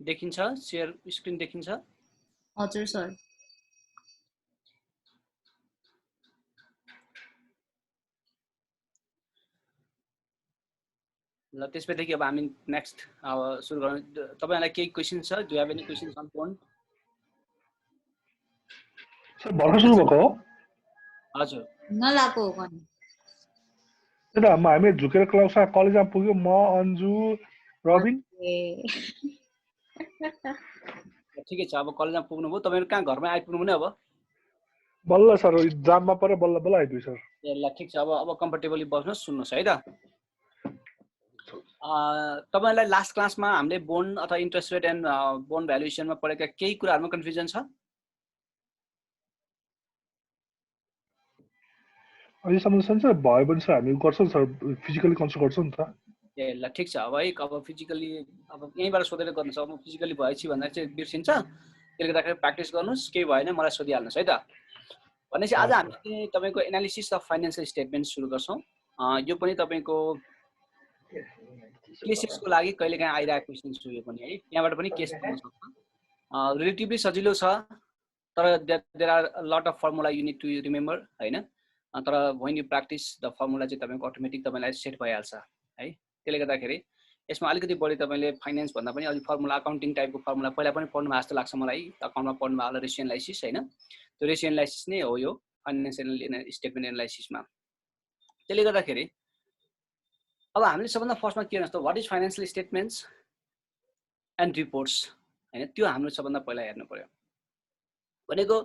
देखिन्छ share screen देखिन्छ हजुर सर ल त्यसपछि अब हामी नेक्स्ट अब सुरु गरौँ तपाईहरुलाई केही क्वेशन छ do have any questions on phone sir भर्खर सुरु भएको हो हजुर नलाको हो भने त्यही त हामी झुकेर कलेजमा पुग्यो म अन्जु रबिन ठिकै छ अब कलेजमा पुग्नुभयो तपाईहरु कहाँ घरमै आइपुग्नु भने अब बल्ल सर जाममा परे बल्ल बल्ल आइपुग्यो सर ए ल ठिक छ अब कम्फर्टेबली बस्नुहोस् सुन्नुहोस् है त तपाईहरुलाई लास्ट क्लासमा हामीले बोन्ड अथवा इन्ट्रेस्ट रेट एन्ड बोन्ड भ्यालुएसनमा पढेका केही कुराहरुमा कन्फ्युजन छ अहिलेसम्म सर भयो भने सर हामी गर्छौँ सर फिजिकली कन्सल्ट गर्छौँ नि त ए ल ठिक छ अब है अब फिजिकली अब यहीँबाट सोधेर गर्नुहोस् अब म फिजिकली भएपछि भन्दा चाहिँ बिर्सिन्छ त्यसले गर्दाखेरि प्र्याक्टिस गर्नुहोस् केही भएन मलाई सोधिहाल्नुहोस् है त भनेपछि आज हामी तपाईको एनालिसिस अफ फाइनान्शियल स्टेटमेन्ट सुरु गर्छौँ यो पनि तपाईको केसेसको लागि कहिलेकाहीँ आइरहेको क्वेशन्स हो यो पनि है त्यहाँबाट पनि केस बन्न सक्छ रिलेटिभली सजिलो छ तर there are lot of formula you need to remember हैन तर when you practise the formula चाहिँ तपाईको अटोमेटिक तपाईलाई सेट भइहाल्छ है त्यसले गर्दाखेरि यसमा अलिकति बढी तपाईले फाइनान्स भन्दा पनि अलि फर्मुला अकाउन्टिङ टाइपको फर्मुला पहिला पनि पढ्नु भएको जस्तो लाग्छ मलाई अकाउन्टमा पढ्नु भएको रेसियो एनालाइसिस हैन त्यो रेसियो एनालाइसिस नै हो यो फाइनान्शियल स्टेटमेन्ट एनालाइसिसमा त्यसले गर्दाखेरि अब हामीले सबभन्दा फर्स्टमा के गर्छ त what is financial statements and reports हैन त्यो हाम्रो सबभन्दा पहिला हेर्नु पर्यो भनेको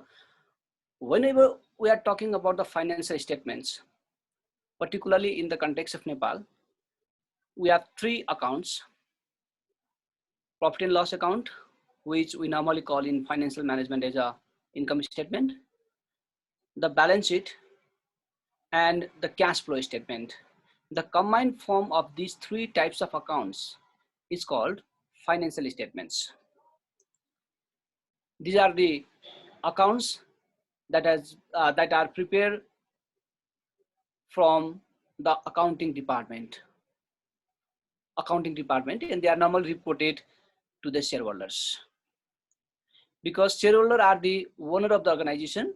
whenever we are talking about the financial statements particularly in the context of Nepal we have three accounts profit and loss account which we normally call in financial management as a income statement the balance sheet and the cash flow statement the combined form of these three types of accounts is called financial statements these are the accounts that are prepared from the accounting department and they are normally reported to the shareholders because shareholders are the owner of the organization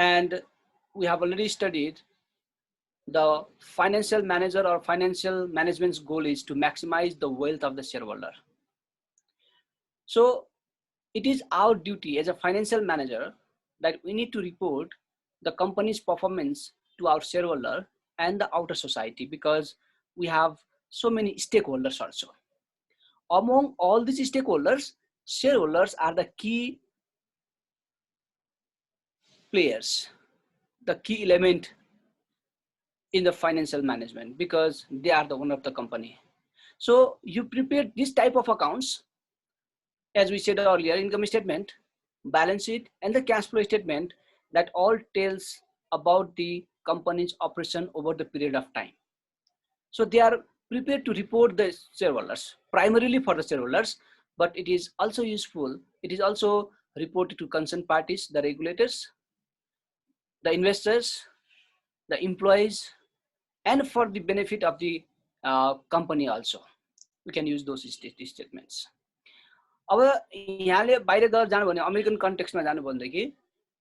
and we have already studied the financial manager or financial management's goal is to maximize the wealth of the shareholder so it is our duty as a financial manager that we need to report the company's performance to our shareholder and the outer society because we have so many stakeholders also. Among all these stakeholders, shareholders are the key players, the key element in the financial management because they are the owner of the company. So you prepare this type of accounts, as we said earlier, income statement, balance sheet and the cash flow statement that all tells about the company's operation over the period of time. So they are prepared to report the shareholders, primarily for the shareholders, but it is also useful, it is also reported to concerned parties, the regulators, the investors, the employees, and for the benefit of the company also. We can use those statements. अब यहाँले बाहिर गएर जानु भने American कन्टेक्स्टमा जानु भनेदेखि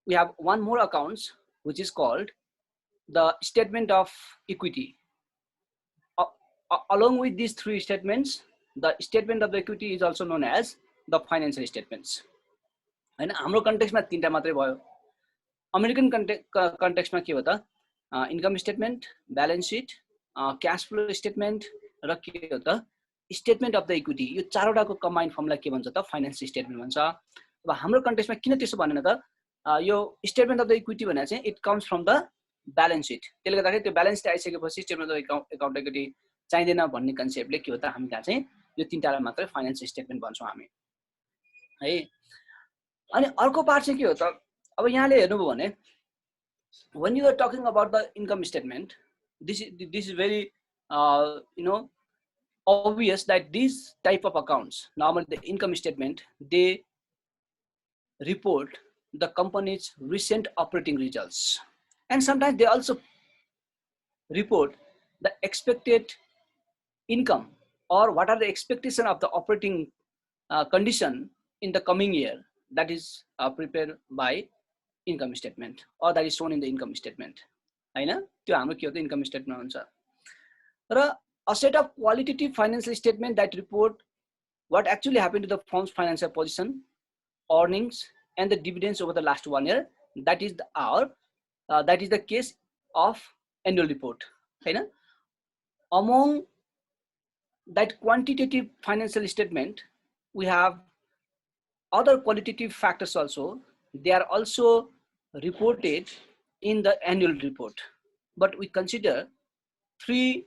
we have one more accounts which is called the statement of equity. Along with these three statements, the statement of the equity is also known as the financial statements. हैन हाम्रो कन्टेक्स्टमा तीनटा मात्रै भयो अमेरिकन कन्टेक्स्टमा के हो त income statement balance sheet cash flow statement र के हो त स्टेटमेन्ट अफ द इक्विटी यो चारवटाको कम्बाइन्ड फर्मलाई के भन्छ त फाइनान्शियल स्टेटमेन्ट भन्छ अब हाम्रो कन्टेक्स्टमा किन त्यसो भनेन त यो स्टेटमेन्ट अफ द इक्विटी भने चाहिँ it comes from the balance sheet त्यसले गर्दाखेरि त्यो ब्यालेन्स शीट आइसकेपछि स्टेटमेन्ट अफ अकाउन्ट इक्विटी चाहिँदैन भन्ने कन्सेप्टले के हो त हामी कहाँ चाहिँ यो तीनटालाई मात्रै फाइनान्शियल स्टेटमेन्ट भन्छौँ हामी है अनि अर्को पार्ट चाहिँ के हो त अब यहाँले हेर्नुभयो भने when you are talking about the income statement this is very obvious that these type of accounts normally the income statement they report the company's recent operating results and sometimes they also report the expected income or what are the expectation of the operating condition in the coming year, that is prepared by income statement, or that is shown in the income statement. हैन, त्यो हाम्रो के हो त income statement हुन्छ. र a set of qualitative financial statement that report what actually happened to the firm's financial position, earnings, and the dividends over the last 1 year. That is the case of annual report. हैन, among that quantitative financial statement, we have other qualitative factors also. They are also reported in the annual report, but we consider 3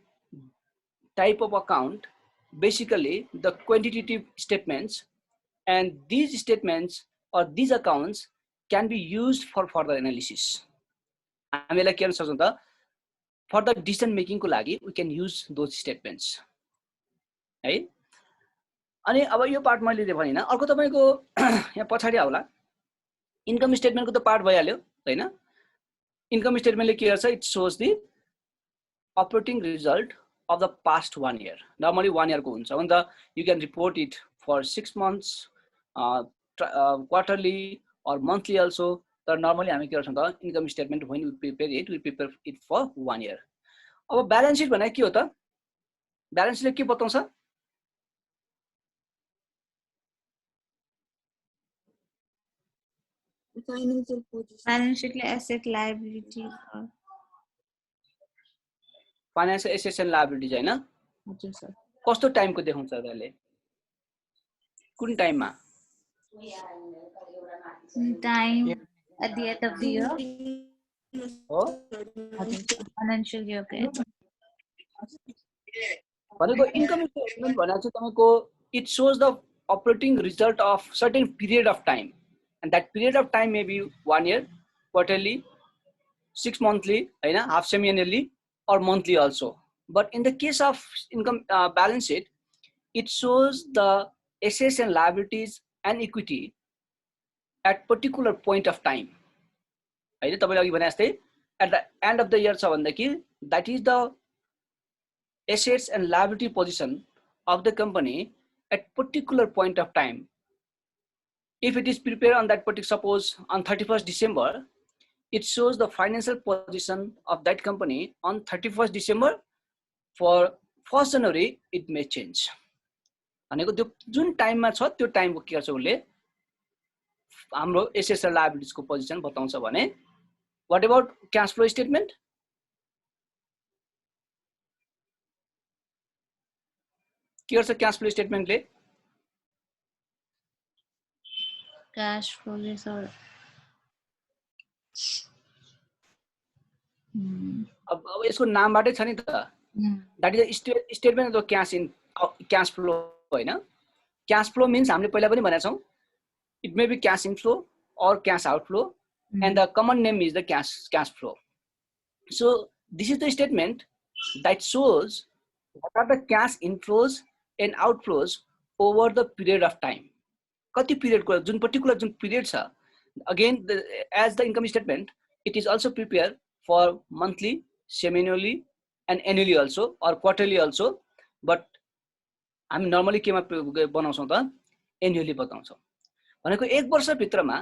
type of account. Basically the quantitative statements, and these statements or these accounts can be used for further analysis. हामीलाई के गर्न सक्छौं त, further decision making को लागि we can use those statements है. अनि अब यो पार्ट मैले भनेन, अर्को तपाईको यहाँ पछाडी आउला इन्कम स्टेटमेन्टको त पार्ट भइहाल्यो हैन. इन्कम स्टेटमेन्टले के गर्छ, it shows the operating result of the past 1 year. Normally 1 year ko huncha, and you can report it for 6 months, quarterly or monthly also. But normally हामी के गर्छौं त, income statement when we prepare it, we prepare it for 1 year. अब balance sheet भने के हो त, balance sheet के बताउँछ, financial position. Balance sheet ले asset liabilities or financial assets and liabilities हैन. हजुर सर. कस्तो टाइम को देखाउँछ त्यसले, कुन टाइममा, time at the end of the year. हो Financial year के भनेको इन्कम स्टेटमेन्ट भनेको चाहिँ तपाईको it shows the operating result of certain period of time, and that period of time may be 1 year, quarterly, 6 monthly, half semi-annually, or monthly also. But in the case of income balance sheet, it shows the assets and liabilities and equity at particular point of time. At the end of the year, that is the assets and liability position of the company at particular point of time. If it is prepared on that particular, suppose on 31st December, it shows the financial position of that company on 31st December. For 1st January, it may change. भनेको त्यो जुन टाइममा छ त्यो टाइमको के गर्छ उले हाम्रो एसेट्स र लायबिलिटीज को पोजिसन बताउँछ भने. What about cash flow statement, के गर्छ क्याश फ्लो स्टेटमेन्टले, cash flow ले सर. अब यसको नामबाटै छ नि त, that is the statement of cash flow हैन. Cash flow means हामीले पहिला पनि भनेका छौं, it may be cash inflow or cash outflow, and the common name is the cash flow. So this is the statement that shows what are the cash inflows and outflows over the period of time. कति period को जुन particular जुन period छ, again as the income statement, it is also prepared for monthly, semi-annually, and annually also, or quarterly also. But हामी normally केमा बनाउँछौं त, annually बताउँछौं. भनेको एक वर्ष भित्रमा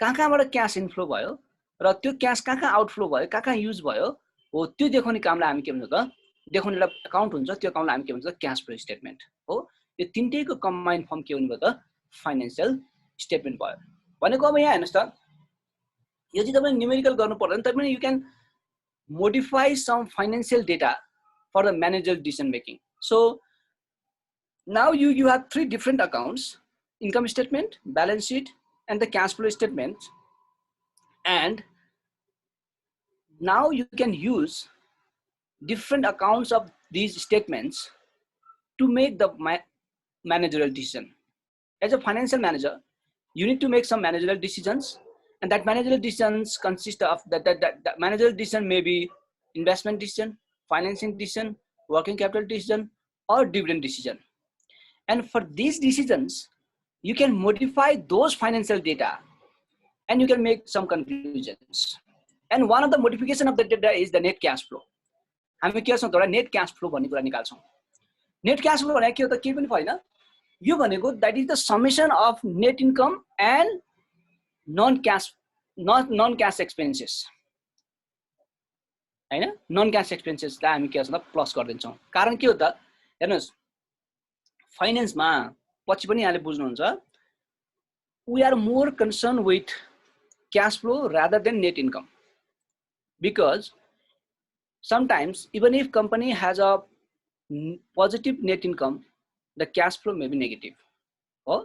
कहाँबाट क्याश इनफ्लो भयो र त्यो क्याश कहाँ आउटफ्लो भयो, कहाँ युज भयो हो, त्यो देखाउने कामलाई हामी के भन्छ त, देखाउने एउटा अकाउन्ट हुन्छ, त्यो अकाउन्टलाई हामी के भन्छ क्याश फ्लो स्टेटमेन्ट हो. यो तीनटैको कम्बाइन फर्म के हुने भयो त, फाइनान्शियल स्टेटमेन्ट भयो. भनेको अब यहाँ हेर्नुस् त, यो चाहिँ तपाईले न्यूमेरिकल गर्नु पर्दैन, तपाईले you can modify some financial data for the managerial decision making. So now you have 3 different accounts: income statement, balance sheet, and the cash flow statement. And now you can use different accounts of these statements to make the managerial decision. As a financial manager, you need to make some managerial decisions, and that managerial decisions consist of that managerial decision may be investment decision, financing decision, working capital decision, or dividend decision. And for these decisions, you can modify those financial data and you can make some conclusions. And one of the modification of the data is the net cash flow. हामी के गर्छौं त, net cash flow भन्ने कुरा निकाल्छौं. Net cash flow भनेको के हो त, के पनि छैन, यो भनेको that is the summation of net income and non cash expenses हैन नन क्याश एक्सपेन्सेसलाई हामी के गर्छौं प्लस गर्दिन्छौं कारण के हो त हेर्नुस् फाइनान्समा पछि पनि यहाँले बुझ्नुहुन्छ we are more concerned with cash flow rather than net income because sometimes even if company has a positive net income the cash flow may be negative हो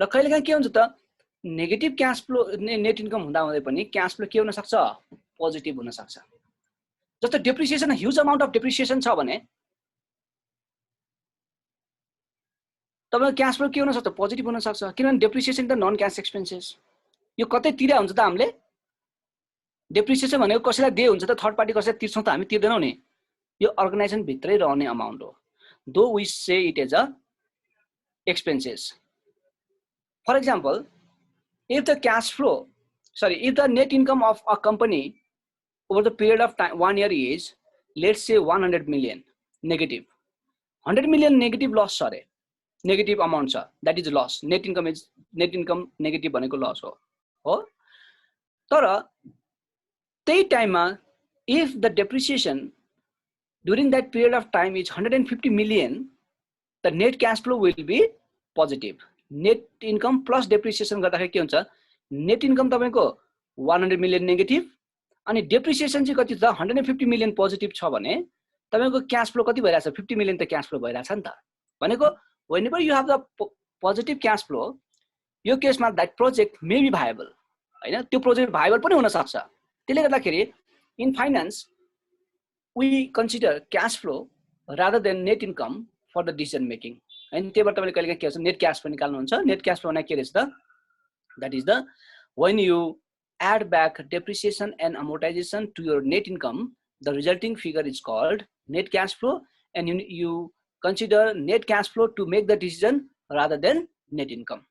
र कहिलेकाहीँ के हुन्छ त negative cash flow net income हुँदा हुँदै पनि cash flow के हुन सक्छ पोजिटिभ हुन सक्छ जस्तो depreciation huge amount of depreciation छ भने तपाईको क्याश फ्लो के हुन सक्छ पोजिटिभ हुन सक्छ किनभने डेप्रिसिएसन त नन क्याश एक्सपेन्सेस यो कतै तिरा हुन्छ त हामीले डेप्रिसिएसन भनेको कसैलाई दे हुन्छ त थर्ड पार्टी कसैलाई तिर्छौं त हामी तिर्दैनौं नि यो अर्गनाइजेसन भित्रै रहने अमाउन्ट हो दो we say it is a expenses. For example, if the cash flow, if the net income of a company over the period of time 1 year is, let's say 100 million negative, 100 million negative loss, negative amount, that is loss. Net income negative भनेको loss हो तर त्यही टाइममा if the depreciation during that period of time is 150 million, the net cash flow will be positive. Net income plus depreciation गर्दाखेरि के हुन्छ net income तपाईको 100 million negative अनि depreciation चाहिँ कति छ 150 million positive छ भने तपाईको cash flow कति भइराछ 50 million त cash flow भइराछ नि त भनेको whenever you have the positive cash flow यो केसमा that project may be viable हैन त्यो प्रोजेक्ट viable पनि हुन सक्छ त्यसले गर्दाखेरि in finance we consider cash flow rather than net income for the decision making. And त्यहीबाट तपाईले कहिले के हुन्छ net cash flow निकाल्नु हुन्छ net cash flow के रहेछ त that is the when you add back depreciation and amortization to your net income the resulting figure is called net cash flow and you consider net cash flow to make the decision rather than net income.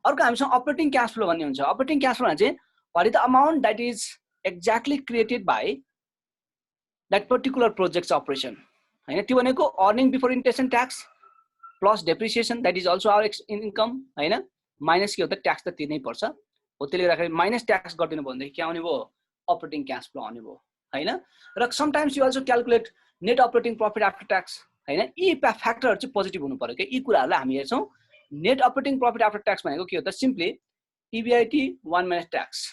अर्को हामीसँग operating cash flow भन्ने हुन्छ operating cash flow चाहिँ what is the amount that is exactly created by that particular project's operation हैन त्यो भनेको earning before interest and tax plus depreciation that is also our income हैन minus के हो त ट्याक्स त तिर्नै पर्छ हो त्यसले गर्दाखेरि माइनस ट्याक्स गर्दिनु भन्दै के आउने भो अपरेटिङ क्याश फ्लो आउने भो हैन र sometimes you also calculate net operating profit after tax हैन यी फ्याक्टरहरु चाहिँ पोजिटिभ हुनु पर्यो के यी कुराहरुलाई हामी हेर्छौं net operating profit after tax भनेको के हो त सिम्पली EBIT 1 माइनस ट्याक्स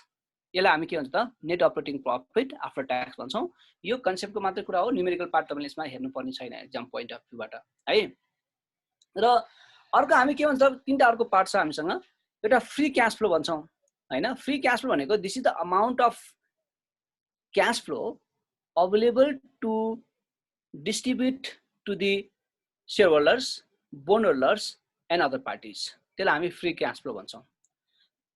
यसलाई हामी के भन्छ त net operating profit after tax भन्छौं यो कन्सेप्टको मात्र कुरा हो न्यूमेरिकल पार्ट तपाईले यसमा हेर्नु पर्ने छैन एक्जाम पोइन्ट अफ भ्यूबाट है र अर्को हामी के भन्छ तीनटा अर्को पार्ट छ हामीसँग एउटा फ्री क्याश फ्लो भन्छौं हैन फ्री क्याश फ्लो भनेको this is the amount of cash flow available to distribute to the shareholders bondholders and other parties त्यसलाई हामी फ्री क्याश फ्लो भन्छौं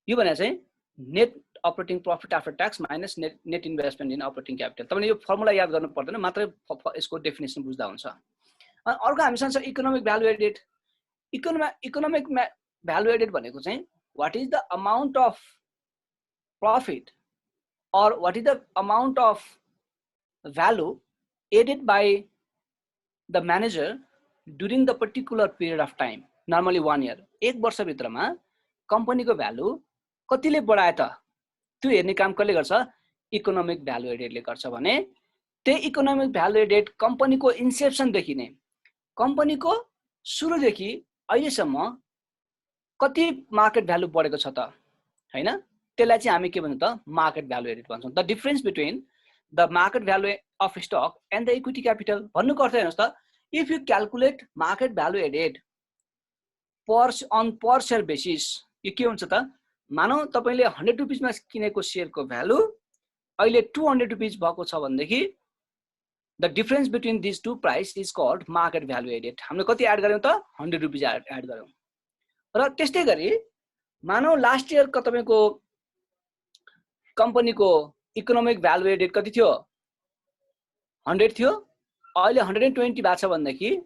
यो भने चाहिँ net operating profit after tax minus net investment in operating capital तपाईले यो formula याद गर्नु पर्दैन मात्र यसको डेफिनेसन बुझ्दा हुन्छ अनि अर्को हामीसँग छ economic value added economic value added भनेको चाहिँ what is the amount of profit or what is the amount of value added by the manager during the particular period of time normally 1 year एक वर्ष भित्रमा कम्पनीको value कतिले बढाए त त्यो हेर्ने काम कसले गर्छ इकोनोमिक भ्यालु एडेडले गर्छ भने त्यही इकोनोमिक भ्यालु एडेड कम्पनीको इन्सेप्सन देखि नै कम्पनीको सुरुदेखि अहिलेसम्म कति मार्केट भ्यालु बढेको छ त हैन त्यसलाई चाहिँ हामी के भन्छौं त मार्केट भ्यालु एडेड भन्छौं the difference between the market value of stock and the equity capital भन्नुको अर्थ हेर्नुस् त if you calculate market value added per share basis यो के हुन्छ त मानौ तपाईले 100 रुपैयाँ मा किनेको शेयरको भ्यालु अहिले 200 रुपैयाँ भएको छ भनेदेखि the difference between this two price is called market value added हामीले कति एड गर्यौं त 100 रुपैयाँ एड गर्यौं र त्यस्तै गरी मानौ लास्ट इयर को तपाईको कम्पनीको इकोनोमिक भ्यालु एडेड कति थियो 100 थियो अहिले 120 भएको छ भनेदेखि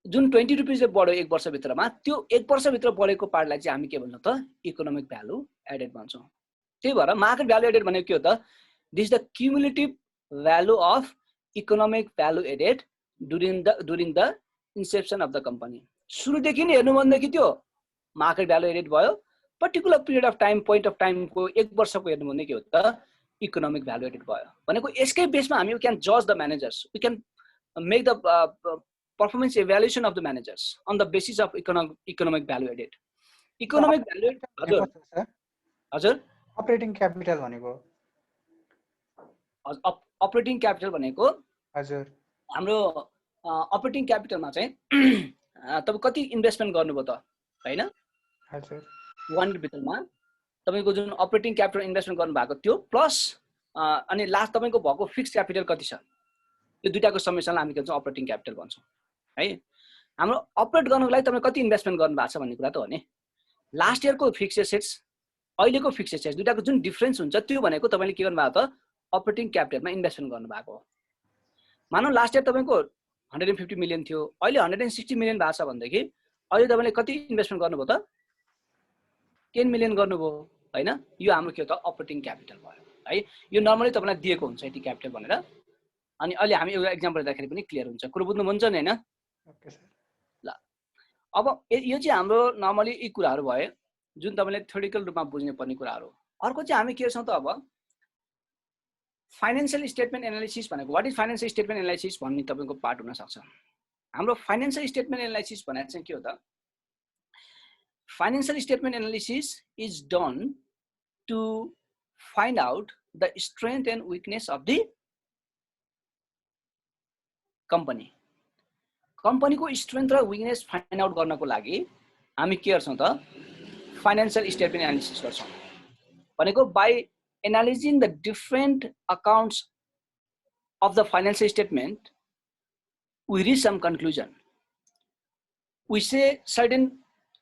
जुन 20 रुपैयाँ बढ्यो एक वर्ष भित्रमा त्यो एक वर्ष भित्र बढेको पार्टलाई चाहिँ हामी के भन्छौं त इकोनोमिक भ्यालु एडेड भन्छौं त्यही भएर मार्केट भ्यालु एडेड भनेको के हो त this the cumulative value of economic value added during the inception of the company सुरुदेखि नै हेर्नु भन्दाखेरि त्यो मार्केट भ्यालु एडेड भयो, particular period of time point of टाइमको 1 वर्षको हेर्नु भन्दा के हो त इकोनोमिक भ्यालु एडेड भयो भनेको यसकै बेसमा हामी वी क्यान जज the managers, we can make the performance evaluation of the managers on the basis of economic value added. Economic value हजुर अपरेटिङ क्यापिटल भनेको अपरेटिङ क्यापिटल भनेको हजुर हाम्रो अपरेटिङ क्यापिटलमा चाहिँ तपाईं कति इन्भेस्टमेन्ट गर्नुभयो त हैन हजुर 1 भित्रमा तपाईको जुन अपरेटिङ क्यापिटल इन्भेस्टमेन्ट गर्नु भएको थियो प्लस अनि लास्ट तपाईको भएको फिक्स क्यापिटल कति छ, यो दुईटाको समेसनलाई हामी के भन्छौँ अपरेटिङ क्यापिटल भन्छौँ है। हाम्रो अपरेट गर्नको लागि तपाईले कति इन्भेस्टमेन्ट गर्नु भएको छ भन्ने कुरा त हो नि। लास्ट इयरको फिक्स एसेट्स अहिलेको फिक्स एसेट्स दुईटाको जुन डिफरेन्स हुन्छ त्यो भनेको तपाईले के गर्नु भएको त अपरेटिङ क्यापिटलमा इन्भेस्टमेन्ट गर्नु भएको हो। मानौ लास्ट इयर तपाईको 150 मिलियन थियो, अहिले 160 मिलियन भएको छ भनेदेखि अहिले तपाईले कति इन्भेस्टमेन्ट गर्नुभयो त 10 मिलियन गर्नुभयो हैन। यो हाम्रो के हो त अपरेटिङ क्यापिटल भयो है। यो नर्मली तपाईलाई दिएको हुन्छ यति क्यापिटल भनेर। अनि अहिले हामी एउटा एक्जाम्पल दिँदाखेरि पनि क्लियर हुन्छ, कुरो बुझ्नु हुन्छ नि हैन। Okay sir. ल अब यो चाहिँ हाम्रो नर्मली यी कुराहरू भयो जुन तपाईले थ्योरिटिकल रूपमा बुझ्ने पर्ने कुराहरू। अर्को चाहिँ हामी के छौं त अब फाइनान्शियल स्टेटमेन्ट एनालिसिस भनेको what is financial statement analysis भन्ने तपाईको पार्ट हुन सक्छ। हाम्रो फाइनान्शियल स्टेटमेन्ट एनालिसिस भनेको चाहिँ के हो त financial statement analysis is done to find out the strength and weakness of the company. कम्पनीको स्ट्रेन्थ र विकनेस फाइन्ड आउट गर्नको लागि हामी के गर्छौं त फाइनान्शियल स्टेटमेन्ट एनालिसिस गर्छौं। भनेको by analysing the different accounts of the financial statement we reach some conclusion. We say certain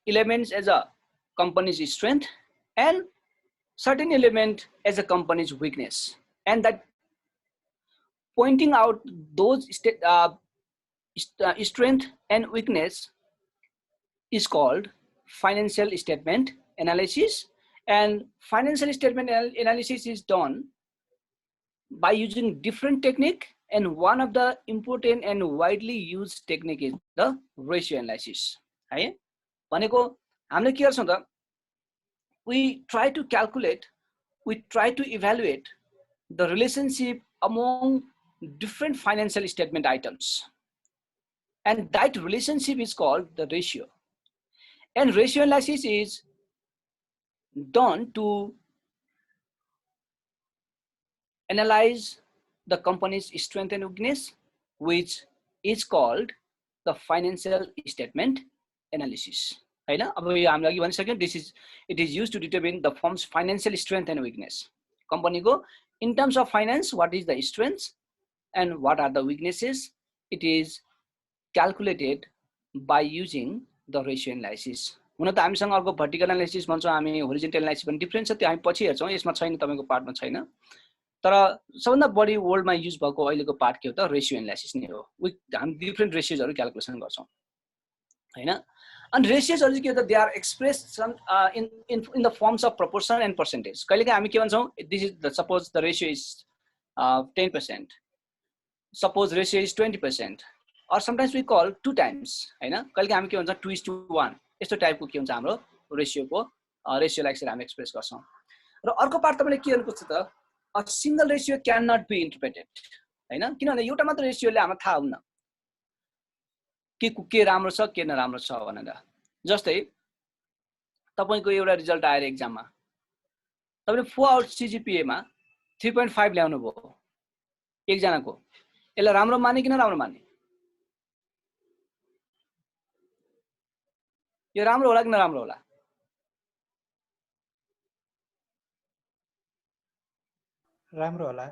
elements as a company's strength and certain element as a company's weakness, and that pointing out those strength and weakness is called financial statement analysis. And financial statement analysis is done by using different technique, and one of the important and widely used technique is the ratio analysis है। भनेको हामीले के गर्छौं त we try to calculate, we try to evaluate the relationship among different financial statement items, and that relationship is called the ratio. And ratio analysis is done to analyze the company's strength and weakness, which is called the financial statement analysis हैन। अब यो हामीले अघि भनिसक्यौं it is used to determine the firm's financial strength and weakness। कम्पनीको in terms of finance what is the strengths and what are the weaknesses, it is calculated by using the ratio analysis। हुन त हामीसँग अर्को vertical analysis भन्छौं हामी, horizontal analysis पनि different छ, त्यो हामी पछि हेर्छौं, यसमा छैन तपाईको पार्टमा छैन। तर सबभन्दा बढी वर्ल्डमा युज भएको अहिलेको पार्ट के हो त रेशियो एनालिसिस नै हो। हामी डिफरेन्ट रेशियोजहरु क्याल्कुलेसन गर्छौं हैन। अनि रेशियोजहरु चाहिँ के हो त they are expressed in the firms of proportion and percentage. कहिलेकाहीँ हामी के भन्छौं this is the suppose the ratio is 10%, suppose ratio is 20%, और समटाइम्स वी कल 2 टाइम्स हैन। कहिलेकाहीँ हामी के भन्छौं 2:1 यस्तो टाइपको के हुन्छ हाम्रो रेशियोको रेशियोलाई यसरी हामी एक्सप्रेस गर्छौं। र अर्को पार्ट तपाईले के गर्नुपर्छ त a single ratio cannot be interpreted हैन, किनभने एउटा मात्र रेशियोले हाम्रो थाहा हुन्न के राम्रो छ के नराम्रो छ भनेर। जस्तै तपाईको एउटा रिजल्ट आएर एक्जाममा तपाईले 4 आउट CGPA मा 3.5 ल्याउनु भयो एक जनाको, यसलाई राम्रो माने कि नराम्रो माने? यो राम्रो होला कि नराम्रो होला? राम्रो होला।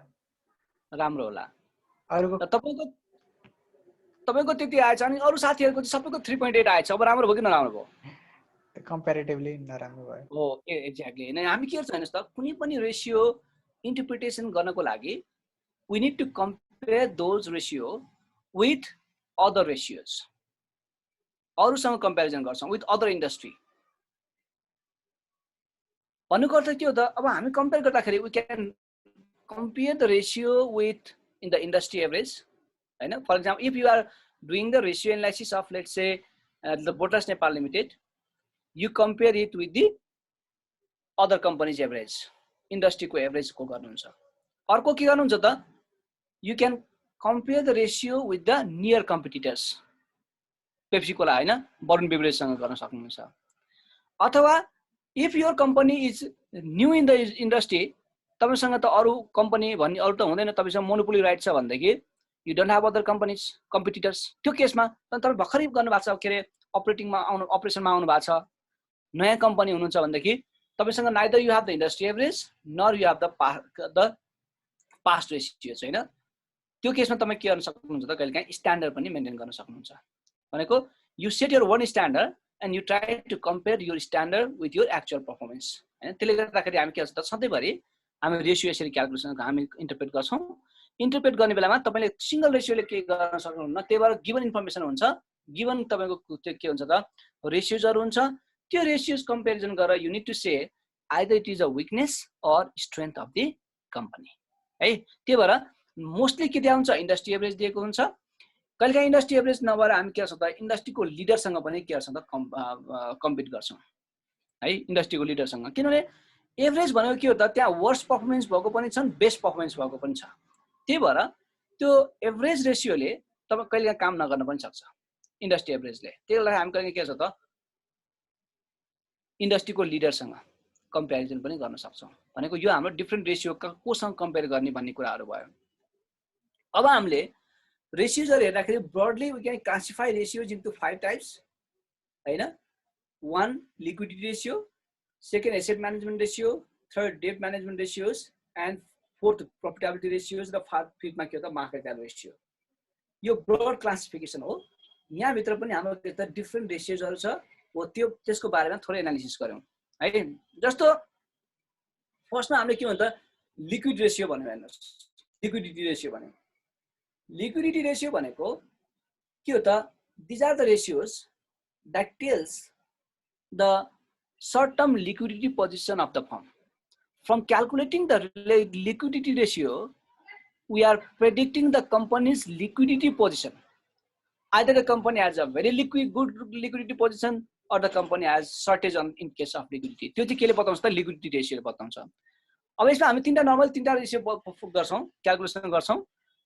राम्रो होला। अरुको तपाईको त्यति आएछ अनि अरु साथीहरुको चाहिँ सबैको 3.8 आएछ, अब राम्रो भयो कि नराम्रो भयो? कम्प्यारेटिभली नराम्रो भयो। हो एक्ज्याक्टली। हैन हामी के गर्छौं हेर्नुस् त कुनै पनि रेशियो इन्टरप्रिटेसन गर्नको लागि we need to compare those ratio with other ratios। अरुसँग कम्प्यारिजन गर्छौं with other industry। भन्नुको अर्थ के हो त अब हामी कम्पेयर गर्दाखेरि we can compare the ratio with in the industry average हैन। For example, if you are doing the ratio analysis of let's say the Botas Nepal Limited, you compare it with the other companies average, industry को average को गर्नुहुन्छ. अर्को के गर्नुहुन्छ त, you can compare the ratio with the near competitors. Pepsi Cola हैन, Varun Beverage सँग गर्न सक्नुहुन्छ. अथवा if your company is new in the industry, तपाईसँग त अरु कम्पनी भन्ने अरु त हुँदैन, तपाईसँग मोनोपोली राइट छ भन्देखि you don't have other companies competitors. त्यो केसमा तपाईं भर्खरै गर्नु भएको छ, के रे अपरेटिङमा आउनु अपरेसनमा आउनु भएको छ, नयाँ कम्पनी हुनुहुन्छ भन्देखि तपाईसँग neither you have the industry average nor you have the past ratios हैन. त्यो केसमा तपाई के गर्न सक्नुहुन्छ त, कहिलेकाहीँ स्ट्यान्डर्ड पनि मेन्टेन गर्न सक्नुहुन्छ. भनेको you set your one standard and you try to compare your standard with your actual performance. हैन, त्यसले गर्दाखेरि हामी के गर्छ त, सधैँभरि हामी रेशियो यसरी क्याल्कुलेसन हामी इन्टरप्रेट गर्छौं. इन्टरप्रेट गर्ने बेलामा तपाईले सिंगल रेशियोले के गर्न सक्नुहुन्न, त्यही भएर गिवन इन्फर्मेसन हुन्छ, गिवन तपाईको त्यो के हुन्छ त, रेशियोजहरु हुन्छ. त्यो रेशियोज कम्पेरिजन गरेर you need to say either it is a weakness or strength of the company. है, त्यही भएर मोस्टली के दिएको हुन्छ, इन्डस्ट्री एभरेज दिएको हुन्छ. कहिलेकाहीँ इन्डस्ट्री एभरेज नभएर हामी के गर्छौं त, इन्डस्ट्रीको लिडरसँग पनि के गर्छौं त, कम्पिट गर्छौं है, इन्डस्ट्रीको लिडरसँग. किनभने एभरेज भनेको के हो त, त्यहाँ वर्स्ट परफर्मेन्स भएको पनि छन्, बेस्ट परफर्मेन्स भएको पनि छ. त्यही भएर त्यो एभरेज रेशियोले तपाई कहिलेकाहीँ काम नगर्न पनि सक्छ इन्डस्ट्री एभरेजले. त्यसले गर्दा हामी कहिलेकाहीँ के गर्छौं त, इन्डस्ट्रीको लिडरसँग कम्पेरिजन पनि गर्न सक्छौं. भनेको यो हाम्रो डिफरेन्ट रेशियो कोसँग कम्पेयर गर्ने भन्ने कुराहरु भयो. अब हामीले रेशियोजहरु हेर्दाखेरि broadly we can classify ratios into 5 types हैन. 1 liquidity ratio, second asset management ratio, third debt management ratios and fourth profitability ratios र फिफ्थमा के हो त, मार्केट क्याप रेशियो. यो ब्रोड क्लासिफिकेसन हो. यहाँ भित्र पनि हाम्रो त डिफरेन्ट रेशियोजहरु छ, हो त्यो त्यसको बारेमा थोरै एनालिसिस गर्यौं है. जस्तो फर्स्टमा हामीले के भन्छ, लिक्विड रेशियो भन्नु हेर्नुस्. लिक्विडिटी रेशियो भन्नु, लिक्विडिटी रेशियो भनेको के हो त, these are the ratios that tells the short term liquidity position of the firm. From calculating the liquidity ratio, we are predicting the company's liquidity position. Either the company has a very good liquidity position or the company has shortage in case of liquidity. त्यो चाहिँ केले बताउँछ त, liquidity रेशियोले बताउँछ. अब यसमा हामी तीनटा नर्मल तीनटा रेशियो गर्छौं, क्याल्कुलेसन गर्छौं.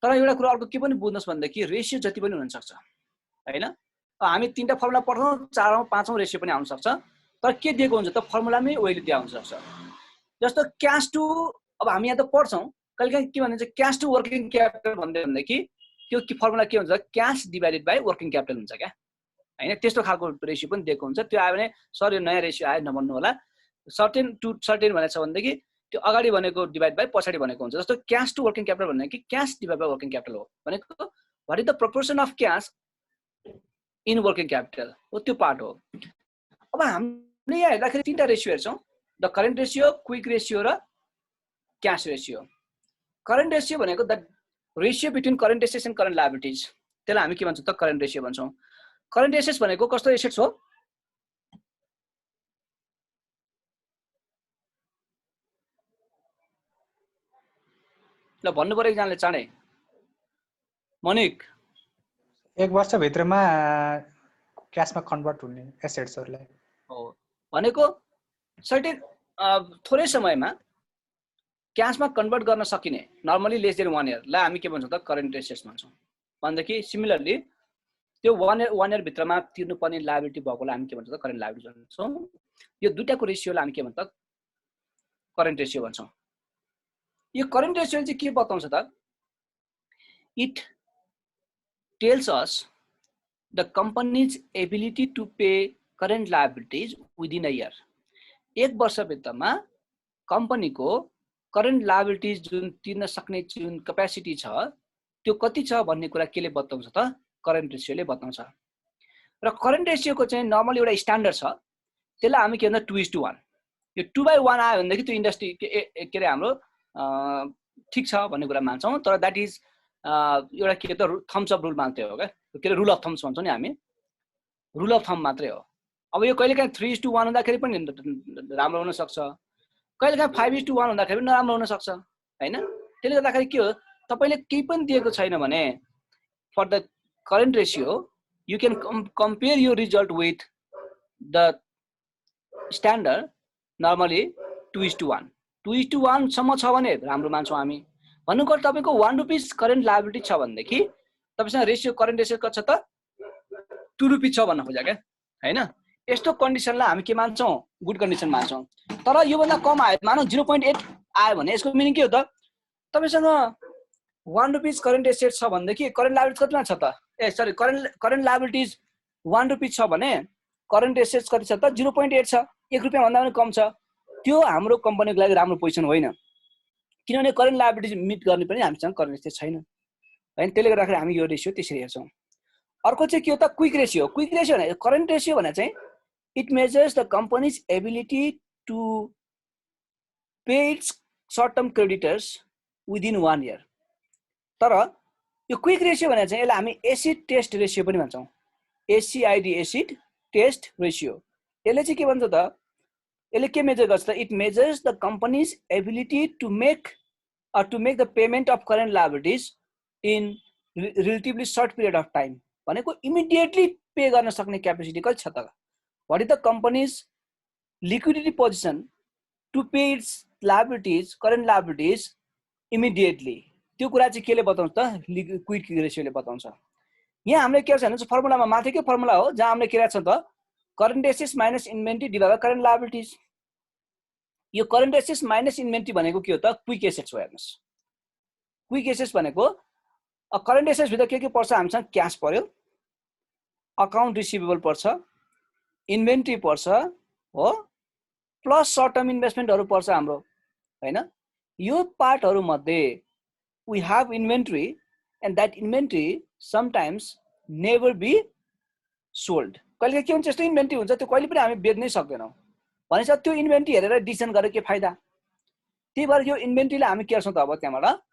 तर एउटा कुरा अर्को के पनि बुझ्नुस् भन्दाखेरि रेशियो जति पनि हुन सक्छ हैन. हामी तीनटा फर्मुला पढ्छौं, चारौं पाँचौं रेशियो पनि आउन सक्छ. तर के दिएको हुन्छ त, फर्मुलामै ओइल दिएको हुन्छ सक्छ. जस्तो क्याश टु, अब हामी यहाँ त पढ्छौं, कहिलेकाहीँ के भन्छ, क्याश टु वर्किङ क्यापिटल भन्दैदेखि त्यो फर्मुला के हुन्छ, cash divided by working capital हुन्छ क्या हैन. त्यस्तो खालको रेशियो पनि दिएको हुन्छ. त्यो आयो भने सर यो नयाँ रेशियो आयो नभन्नु होला. सर्टेन टु सर्टेन भनेको छ भन्देखि त्यो अगाडि भनेको डिभाइड बाइ पछाडी भनेको हुन्छ. जस्तो क्याश टु वर्किङ क्यापिटल भनेको cash divide by working capital हो भनेको what is the proportion of cash in working capital हो, त्यो पार्ट हो. अब हामीले यहाँ हेर्दाखेरि तीनटा रेशियो हेर्छौं, the current ratio, quick ratio र क्याश रेशियो. करेन्ट रेशियो भनेको the ratio between current assets and current liabilities. त्यसलाई हामी के भन्छौं त, करेन्ट रेशियो भन्छौं. करेन्ट एसेट्स भनेको कस्तो एसेट्स हो, ल भन्नु पर्यो एकजनाले चाँडै. मनिक, 1 वर्ष भित्रमा क्याशमा कन्भर्ट हुने एसेट्सहरुलाई हो भनेको सर्टेन थोरै समयमा क्याशमा कन्भर्ट गर्न सकिने, नर्मली लेस देन 1 इयर लाई हामी के भन्छौं त, करेन्ट एसेट्स भन्छौं. भन्दाखेरि सिमिलरली त्यो 1 इयर भित्रमा तिर्नु पर्ने लायबिलिटी भएकोलाई हामी के भन्छौं त, करेन्ट लायबिलिटी भन्छौं. यो दुईटाको रेशियोलाई हामी के भन्छौं त, करेन्ट रेशियो भन्छौं. यो करेन्ट रेशियो चाहिँ के बताउँछ त, it tells us the company's ability to pay current liabilities within a year. 1 वर्ष भित्रमा कम्पनीको करेन्ट लायबिलिटीज जुन तिर्न सक्ने जुन क्यापेसिटी छ त्यो कति छ भन्ने कुरा केले बताउँछ त, करेन्ट रेशियोले बताउँछ. र करेन्ट रेशियोको चाहिँ नर्मली एउटा स्ट्यान्डर्ड छ, त्यसलाई हामी के भन्छ 2:1. यो 2/1 आयो भनेदेखि त्यो इन्डस्ट्री के रे हाम्रो ठीक छ भन्ने कुरा मान्छौं. तर दैट इज एउटा के त थम्स अप रुल मात्रै हो क्या, के रे रुल अफ थम्स भन्छौं नि हामी, रुल अफ थम्ब मात्रै हो. अब यो कहिलेकाहीँ 3:1 हुँदाखेरि पनि राम्रो हुन सक्छ, कहिलेकाहीँ 5:1 हुँदाखेरि पनि नराम्रो हुन सक्छ हैन. त्यसले गर्दाखेरि के हो, तपाईले केही पनि दिएको छैन भने for the current ratio you can compare your result with the standard normally 2:1. 2:1 सम्म छ भने राम्रो मान्छौँ हामी। भन्नुको अर्थ तपाईको 1 रुपीस करेन्ट लायबिलिटी छ भनेदेखि तपाईसँग रेशियो करेन्ट रेशियो कति छ त 2 रुपीस छ भन्न खोजे क्या हैन। यस्तो कन्डिसनलाई हामी के मान्छौँ गुड कन्डिसन मान्छौँ। तर यो भन्दा कम आयो मानौ 0.8 आयो भने यसको मिनिङ के हो त तपाईसँग 1 रुपीस करेन्ट एसेट छ भनेदेखि करेन्ट लायबिलिटी कतिमा छ त सरी करेन्ट लायबिलिटीज 1 रुपीस छ भने करेन्ट एसेट्स कति छ त 0.8 छ। 1 रुपैयाँ भन्दा पनि कम छ। त्यो हाम्रो कम्पनीको लागि राम्रो पोजिसन होइन किनभने करेन्ट लायबिलिटीज मिट गर्ने पनि हामीसँग करेन्ट एसेट छैन हैन। त्यसले गर्दाखेरि हामी यो रेशियो त्यसरी हेर्छौँ। अर्को चाहिँ के हो त क्विक रेशियो। क्विक रेशियो भने करेन्ट रेशियो भने चाहिँ it measures the company's ability to pay its short term creditors within 1 year. तर यो क्विक रेशियो भने चाहिँ यसलाई हामी एसिड टेस्ट रेशियो पनि भन्छौँ। एसिआइडी एसिड टेस्ट रेशियो। यसले चाहिँ के भन्छ त यसले के मेजर गर्छ त it measures the company's ability to make the payment of current liabilities in relatively short period of time. भनेको इमिडिएटली पे गर्न सक्ने क्यापेसिटी कति छ त what is the company's liquidity position to pay its liabilities current liabilities immediately. त्यो कुरा चाहिँ केले बताउँछ त क्विक रेशियोले बताउँछ। यहाँ हामीले के छ भने फर्मुलामा माथिकै फर्मुला हो जहाँ हामीले के राख्छ त current assets minus inventory divided current liabilities. यो करेन्ट एसेट्स माइनस इन्भेन्ट्री भनेको के हो त क्विक एसेट्स हो। हेर्नुस् क्विक एसेट्स भनेको करेन्ट एसेट्स भित्र के पर्छ हामीसँग क्याश पर्यो अकाउन्ट रिसिभेबल पर्छ इन्भेन्ट्री पर्छ हो प्लस सर्ट टर्म इन्भेस्टमेन्टहरु पर्छ हाम्रो हैन। यो पार्टहरु मध्ये we have inventory and that inventory sometimes never be sold। कहिले के हुन्छ यस्तो इन्भेन्ट्री हुन्छ त्यो कहिले पनि हामी बेच्नै सक्दैनौं भनेछ त्यो इन्भेन्ट्री हेरेर डिसिजन गरेर के फाइदा। त्यही भएर यो इन्भेन्ट्रीलाई हामी के गर्छौं त अब त्यहाँबाट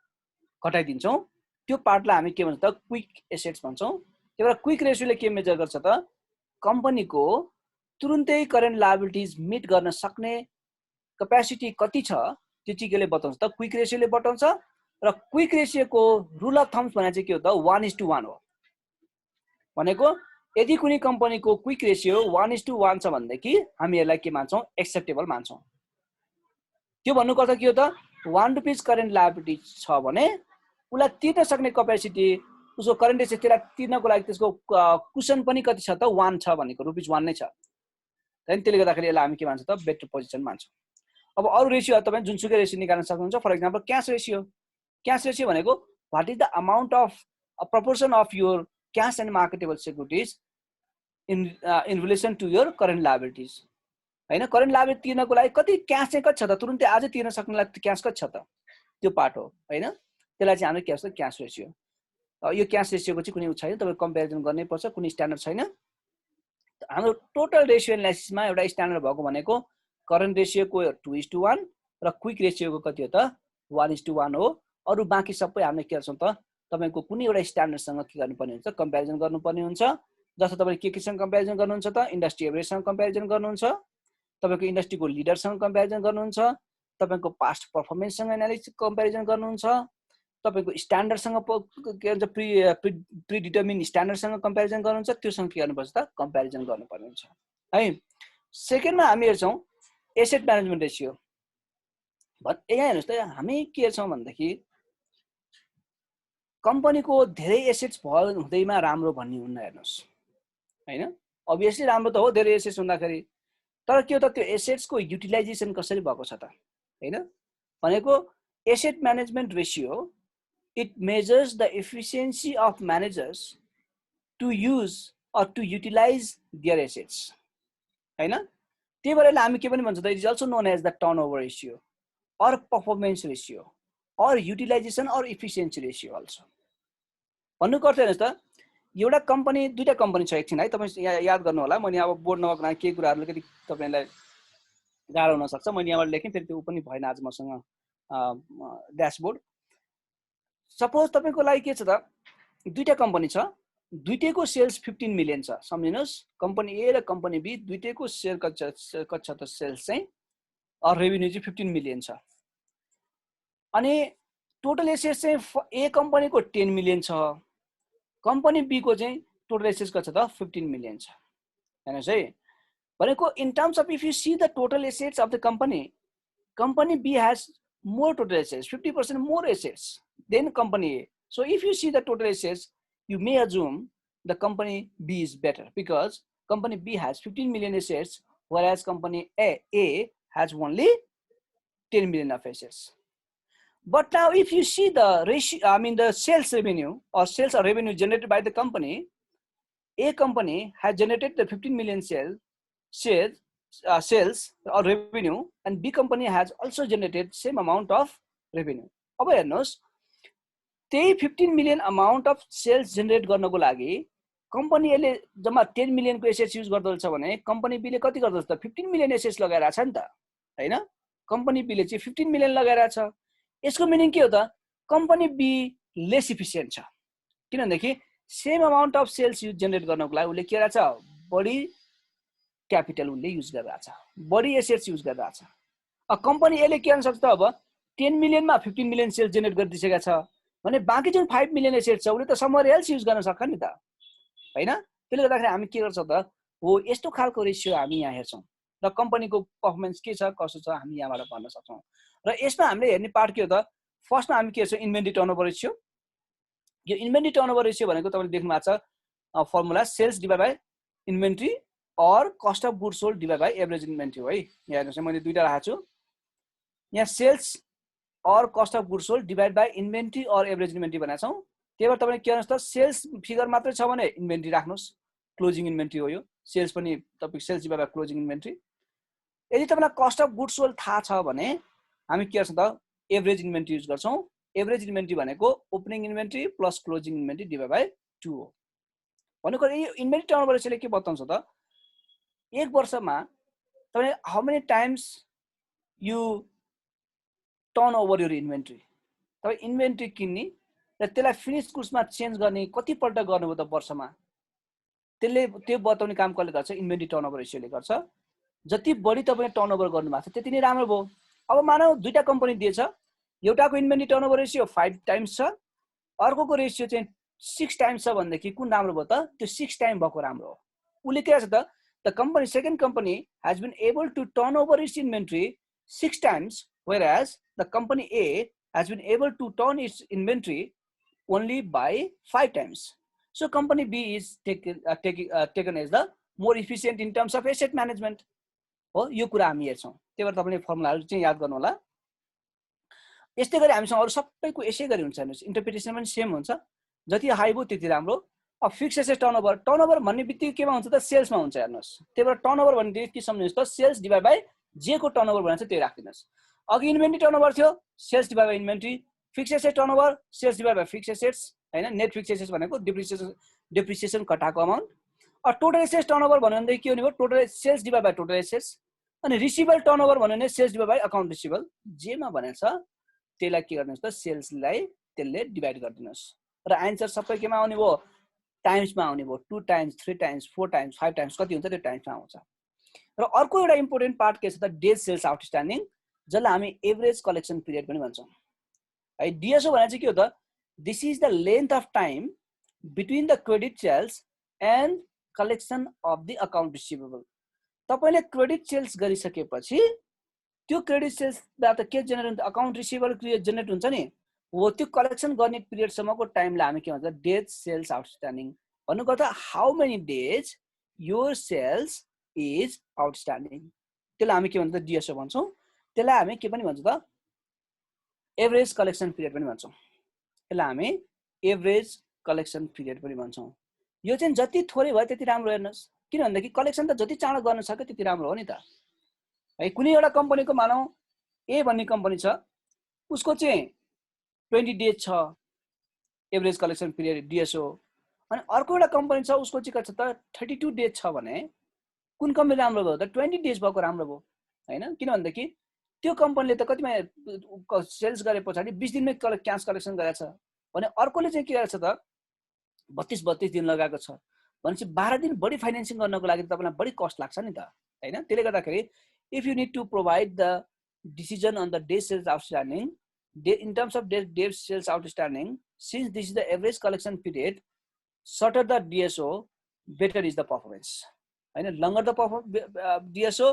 घटाइदिन्छौं। त्यो पार्टलाई हामी के भन्छौं त क्विक एसेट्स भन्छौं। त्यही भएर क्विक रेशियोले के मेजर गर्छ त कम्पनीको तुरुन्तै करेन्ट लायबिलिटीज मिट गर्न सक्ने क्यापेसिटी कति छ त्यो चिजले बताउँछ त क्विक रेशियोले बताउँछ। र क्विक रेशियोको रुल अफ थम्स भने चाहिँ के हो त 1:1 हो। भनेको यदि कुनै कम्पनीको क्विक रेशियो 1:1 छ भनेदेखि हामी यसलाई के मान्छौं एक्सेप्टेबल मान्छौं। त्यो भन्नुको अर्थ के हो त 1 रुपीस करेन्ट लायबिलिटी छ भने उलाई तिर्न सक्ने क्यापेसिटी उसको करेन्ट एसेट त्यसलाई तिर्नको लागि त्यसको कुशन पनि कति छ त 1 छ भनेको रुपीस 1 नै छ। त्यसले गर्दाखेरि यसलाई हामी के मान्छौं त बेटर पोजिसन मान्छौं। अब अरु रेशियो तपाई जुनसुकै रेशियो निकाल्न सक्नुहुन्छ। For example cash ratio. Cash ratio भनेको what is the amount of proportion of your cash and marketable securities in relation to your current liabilities हैन। करेन्ट लायबिलिटी तिर्नको लागि कति क्याश चाहिँ कति छ त तुरुन्तै आजै तिर्न सक्ने लागि क्याश कति छ त त्यो पार्ट हो हैन। त्यसलाई चाहिँ हामीले के भन्छ क्याश रेशियो। यो क्याश रेशियोको चाहिँ कुनै उ छैन तपाईले कम्पेरिजन गर्नै पर्छ कुनै स्ट्यान्डर्ड छैन। हाम्रो टोटल रेशियो एनालाइसिसमा एउटा स्ट्यान्डर्ड भएको भनेको करेन्ट रेशियोको 2:1 र क्विक रेशियोको कति हो त 1:1 हो। अरु बाँकी सबै हामीले के गर्छौं त तपाईको कुनै एउटा स्ट्यान्डर्डसँग के गर्नुपर्ने हुन्छ कम्पेरिजन गर्नुपर्ने हुन्छ। जस्तो तपाईले केसँग कम्पेरिजन गर्नुहुन्छ त इन्डस्ट्री एभरेजसँग कम्पेरिजन गर्नुहुन्छ तपाईको इन्डस्ट्रीको लिडरसँग कम्पेरिजन गर्नुहुन्छ तपाईको पास्ट परफर्मेन्ससँग एनालिसिस कम्पेरिजन गर्नुहुन्छ तपाईको स्ट्यान्डर्डसँग के भन्छ प्री डिटरमिन स्ट्यान्डर्डसँग कम्पेरिजन गर्नुहुन्छ त्योसँग के गर्नुपर्छ त कम्पेरिजन गर्नुपर्ने हुन्छ है। सेकेन्डमा हामी हेर्छौं एसेट म्यानेजमेन्ट रेशियो। यहाँ हेर्नुस् त हामी के हेर्छौं भन्दाखेरि कम्पनीको धेरै एसेट्स भयो हुँदैमा राम्रो भन्ने हुन्न हेर्नुस् हैन। अभियसली राम्रो त हो धेरै एसेट्स हुँदाखेरि तर के हो त त्यो एसेट्सको युटिलाइजेसन कसरी भएको छ त हैन। भनेको asset management ratio it measures the efficiency of managers to use or to utilise their assets हैन। त्यही भएर हामी के पनि भन्छ त it is also known as the turnover ratio or performance ratio or utilization or efficiency ratio also। भन्नुको अर्थ हेर्नुस् त एउटा कम्पनी दुईटा कम्पनी छ एकछिन है तपाई याद गर्नु होला। मैले अब बोर्ड नभएको लागि के कुराहरुले कति तपाईलाई गाह्रो हुन सक्छ। मैले यहाँबाट लेखेँ फेरि त्यो पनि भएन आज मसँग ड्याशबोर्ड। सपोज तपाईको लागि के छ त दुईटा कम्पनी छ दुईटैको सेल्स 15 मिलियन छ सम्झिनुस्। कम्पनी ए र कम्पनी बी दुईटैको सेल कति छ त सेल्स चाहिँ और रेभेन्यू चाहिँ 15 मिलियन छ। अनि टोटल एसेट्स चाहिँ ए कम्पनीको 10 मिलियन छ कम्पनी बी को चाहिँ टोटल एसेट्स कति छ त 15 मिलियन छ हेर्नुस् है भनेको in terms of if you see the total assets of the company B has more total assets 50% more assets than company A. So if you see the total assets you may assume the company B is better because company B has 15 million assets whereas company A has only 10 million of assets. But now if you see the ratio, the sales revenue or sales or revenue generated by the company, A company has generated the 15 million sales or revenue and B company has also generated same amount of revenue. अब हेर्नुस् त्यही 15 million amount of sales generate गर्नको लागि company ले जम्मा 10 million को assets use गर्दछ भने company B ले कति गर्दछ त 15 million assets लगाइरा छ नि त हैन company B ले चाहिँ 15 million लगाइरा छ यसको मिनिङ के हो त company B less efficient छ किनभनेदेखि same amount of sales use generate गर्नको लागि उले के गरेछ बढी क्यापिटल उले युज गरिरहेछ बढी एसेट्स युज गरिरहेछ अ कम्पनी एले के गर्न सक्छ त अब 10 मिलियन मा 15 मिलियन सेल्स जेनेरेट गरिदिसकेको छ भने बाँकी जुन 5 मिलियन एसेट्स छ उले त समर एल्स युज गर्न सक्छ नि त हैन त्यसले गर्दाखेरि हामी के गर्छ त हो यस्तो खालको रेशियो हामी यहाँ हेर्छौं र कम्पनीको परफर्मेन्स के छ कसो छ हामी यहाँबाट भन्न सक्छौं र यसमा हामीले हेर्ने पार्ट के हो त फर्स्टमा हामी के हेर्छौं इन्भेन्टरी टर्नओभर रेशियो यो इन्भेन्टरी टर्नओभर रेशियो भनेको तपाईले देख्नु भएको छ formula sales divide by inventory or cost of goods sold divided by average inventory है यहाँ हेर्नुस् मैले दुईटा राखेको छु यहाँ sales or cost of goods sold divided by inventory or average inventory भनेको छौं त्यही भएर तपाईले के गर्नुस् त सेल्स फिगर मात्रै छ भने इन्भेन्टरी राख्नुस् क्लोजिङ इन्भेन्टरी हो यो सेल्स पनि तपाईको sales divide by closing inventory यदि तपाईलाई कस्ट अफ गुड्स सोल्ड थाहा छ भने हामी के गर्छौं त एभरेज इन्भेन्टरी युज गर्छौं एभरेज इन्भेन्टरी भनेको opening inventory plus closing inventory divide by 2 हो भनेको यो इन्भेन्टरी टर्नओभर रेशियोले के बताउँछ त एक वर्षमा तपाईले how many times you turn over your inventory तपाई इन्भेन्टरी किन्ने र त्यसलाई फिनिश गुड्समा चेन्ज गर्ने कति पल्ट गर्नुभयो त वर्षमा त्यसले त्यो बताउने काम कसले गर्छ इन्भेन्टरी टर्नओभर रेशियोले गर्छ जति बढी तपाईले टर्नओभर गर्नु भएको छ त्यति नै राम्रो भयो अब मानौ दुईटा कम्पनी दिएछ एउटाको इन्भेन्टरी टर्नओभर रेशियो 5 टाइम्स छ अर्कोको रेशियो चाहिँ 6 टाइम्स छ भनेदेखि कुन राम्रो भयो त त्यो 6 टाइम भएको राम्रो हो उले के गर्छ त the second company has been able to turn over its inventory 6 times whereas the company A has been able to turn its inventory only by 5 times. So company B is taken as the more efficient in terms of asset management. हो यो कुरा हामी हेर्छौं त्यही भएर तपाईले फर्मुलाहरु चाहिँ याद गर्नु होला यस्तै गरी हामीसँग अरु सबैको यसै गरी हुन्छ हेर्नुस् इन्टरप्रिटेसन पनि सेम हुन्छ जति हाई भयो त्यति राम्रो अब फिक्स एसेट टर्नओभर भन्ने बित्तिकै केमा हुन्छ त सेल्समा हुन्छ हेर्नुस् त्यही भएर टर्नओभर भन्ने बित्तिकै के सम्झिनुस् त सेल्स डिभाइड बाइ जे को टर्नओभर भनेको छ त्यही राख्दिनुस् अघि इन्भेन्टरी टर्नओभर थियो sales divide by inventory fix asset turnover sales divide by fix assets हैन नेट फिक्स एसेट्स भनेको डिप्रिसिएसन घटाएको amount uh total assets turnover भन्नु भने के हुने भयो total sales divide by total assets अनि रिसिभेबल टर्नओभर भन्नु भने sales divide by account receivable जेमा भनेको छ त्यसलाई के गर्नुस् त सेल्सलाई त्यसले डिभाइड गर्दिनुस् र आन्सर सबै केमा आउने भयो टाइम्समा आउने भयो 2 टाइम्स 3 टाइम्स 4 टाइम्स 5 टाइम्स कति हुन्छ त्यो टाइम्समा आउँछ र अर्को एउटा इम्पोर्टेन्ट पार्ट के छ त डेज सेल्स आउटस्ट्यान्डिङ जसलाई हामी एभरेज कलेक्सन पिरियड पनि भन्छौं है डीएसओ भने चाहिँ के हो त this is the length of time between the credit sales and collection of the account receivable तपाईले क्रेडिट सेल्स गरिसकेपछि त्यो क्रेडिट सेल्सबाट के जेनेरेट हुन्छ अकाउन्ट रिसिभेबल जेनेरेट हुन्छ नि हो त्यो कलेक्सन गर्ने पिरियड सम्मको टाइमलाई हामी के भन्छ डेज सेल्स आउटस्ट्यान्डिङ भन्नुको अर्थ how many days your sales is outstanding त्यसलाई हामी के भन्छ डीएसओ भन्छौं त्यसलाई हामी के पनि भन्छ त एभरेज कलेक्सन पिरियड पनि भन्छौं त्यसलाई हामी एभरेज कलेक्सन पिरियड पनि भन्छौं यो चाहिँ जति थोरै भयो त्यति राम्रो हेर्नुस् किनभनेदेखि कलेक्सन त जति चाँडो गर्न सक्यो त्यति राम्रो हो नि त है कुनै एउटा कम्पनीको मानौ ए भन्ने कम्पनी छ उसको चाहिँ 20 डेज छ एभरेज कलेक्सन पिरियड डीएसओ अनि अर्को एउटा कम्पनी छ उसको चाहिँ के छ त 32 डेज छ भने कुन कम्पनी राम्रो भयो त 20 डेज भएको राम्रो भयो हैन किनभनेदेखि त्यो कम्पनीले त कतिमा सेल्स गरे पछाडी 20 दिनमै क्याश कलेक्सन गरेछ भने अर्कोले चाहिँ के गरेछ त 32 दिन लगाएको छ भनेपछि 12 दिन बढी फाइनान्सिङ गर्नको लागि तपाईलाई बढी कस्ट लाग्छ नि त हैन त्यसले गर्दाखेरि if you need to provide the decision on the day sales outstanding in terms of day sales outstanding since this is the average collection period shorter the DSO better is the performance हैन लङ्गर the DSO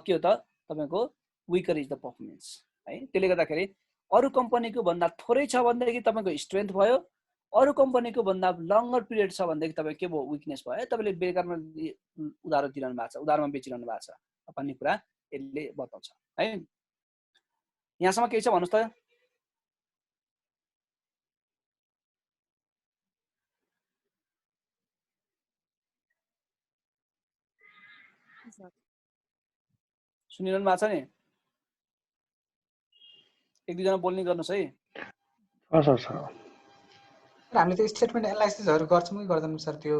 के हो त तपाईको vicar is the performance है त्यसले गर्दाखेरि अरु कम्पनीको भन्दा थोरै छ भन्दाखेरि तपाईको स्ट्रेन्थ भयो अरु कम्पनीको भन्दा लङ्गर पिरियड छ भन्दाखेरि तपाईको के भयो विकनेस भयो तपाईले बेकारमा उधारो दिइरहनु भएको छ उधारमा बेचिरहनु भएको छ भन्ने कुरा यसले बताउँछ है यहाँसम्म के छ भन्नुस् त सुनिरहनु भएको छ नि एक दुईजना बोल्ने गर्नुहोस् है सर हामीले त्यो स्टेटमेन्ट एनालाइसिसहरु गर्छौँ कि गर्दैनौँ सर त्यो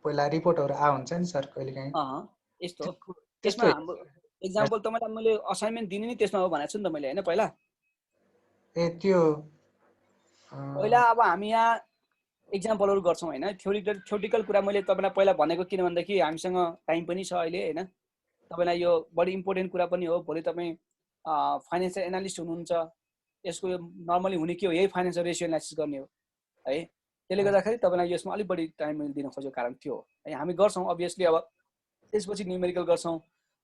पहिला रिपोर्टहरु हुन्छ नि सर कहिलेकाहीँ यस्तो त्यसमा हाम्रो एक्जाम्पल तपाईलाई मैले असाइनमेन्ट दिने नि त्यसमा हो भनेको छु नि त मैले हैन पहिला त्यो पहिला अब हामी यहाँ एक्जाम्पलहरु गर्छौं हैन थ्योरिटिकल कुरा मैले तपाईलाई पहिला भनेको किन भन्दाखेरि हामीसँग टाइम पनि छ अहिले हैन तपाईलाई यो बडी इम्पोर्टेन्ट कुरा पनि हो भोलि तपाई फाइनान्शियल एनालिस्ट हुनुहुन्छ यसको नर्मली हुने के हो यही फाइनान्शियल रेशियो एनालिसिस गर्ने हो है त्यसले गर्दाखेरि तपाईलाई यसमा अलि बढी टाइम दिन खोजेको कारण थियो है हामी गर्छौं अभियसली अब त्यसपछि न्यूमेरिकल गर्छौं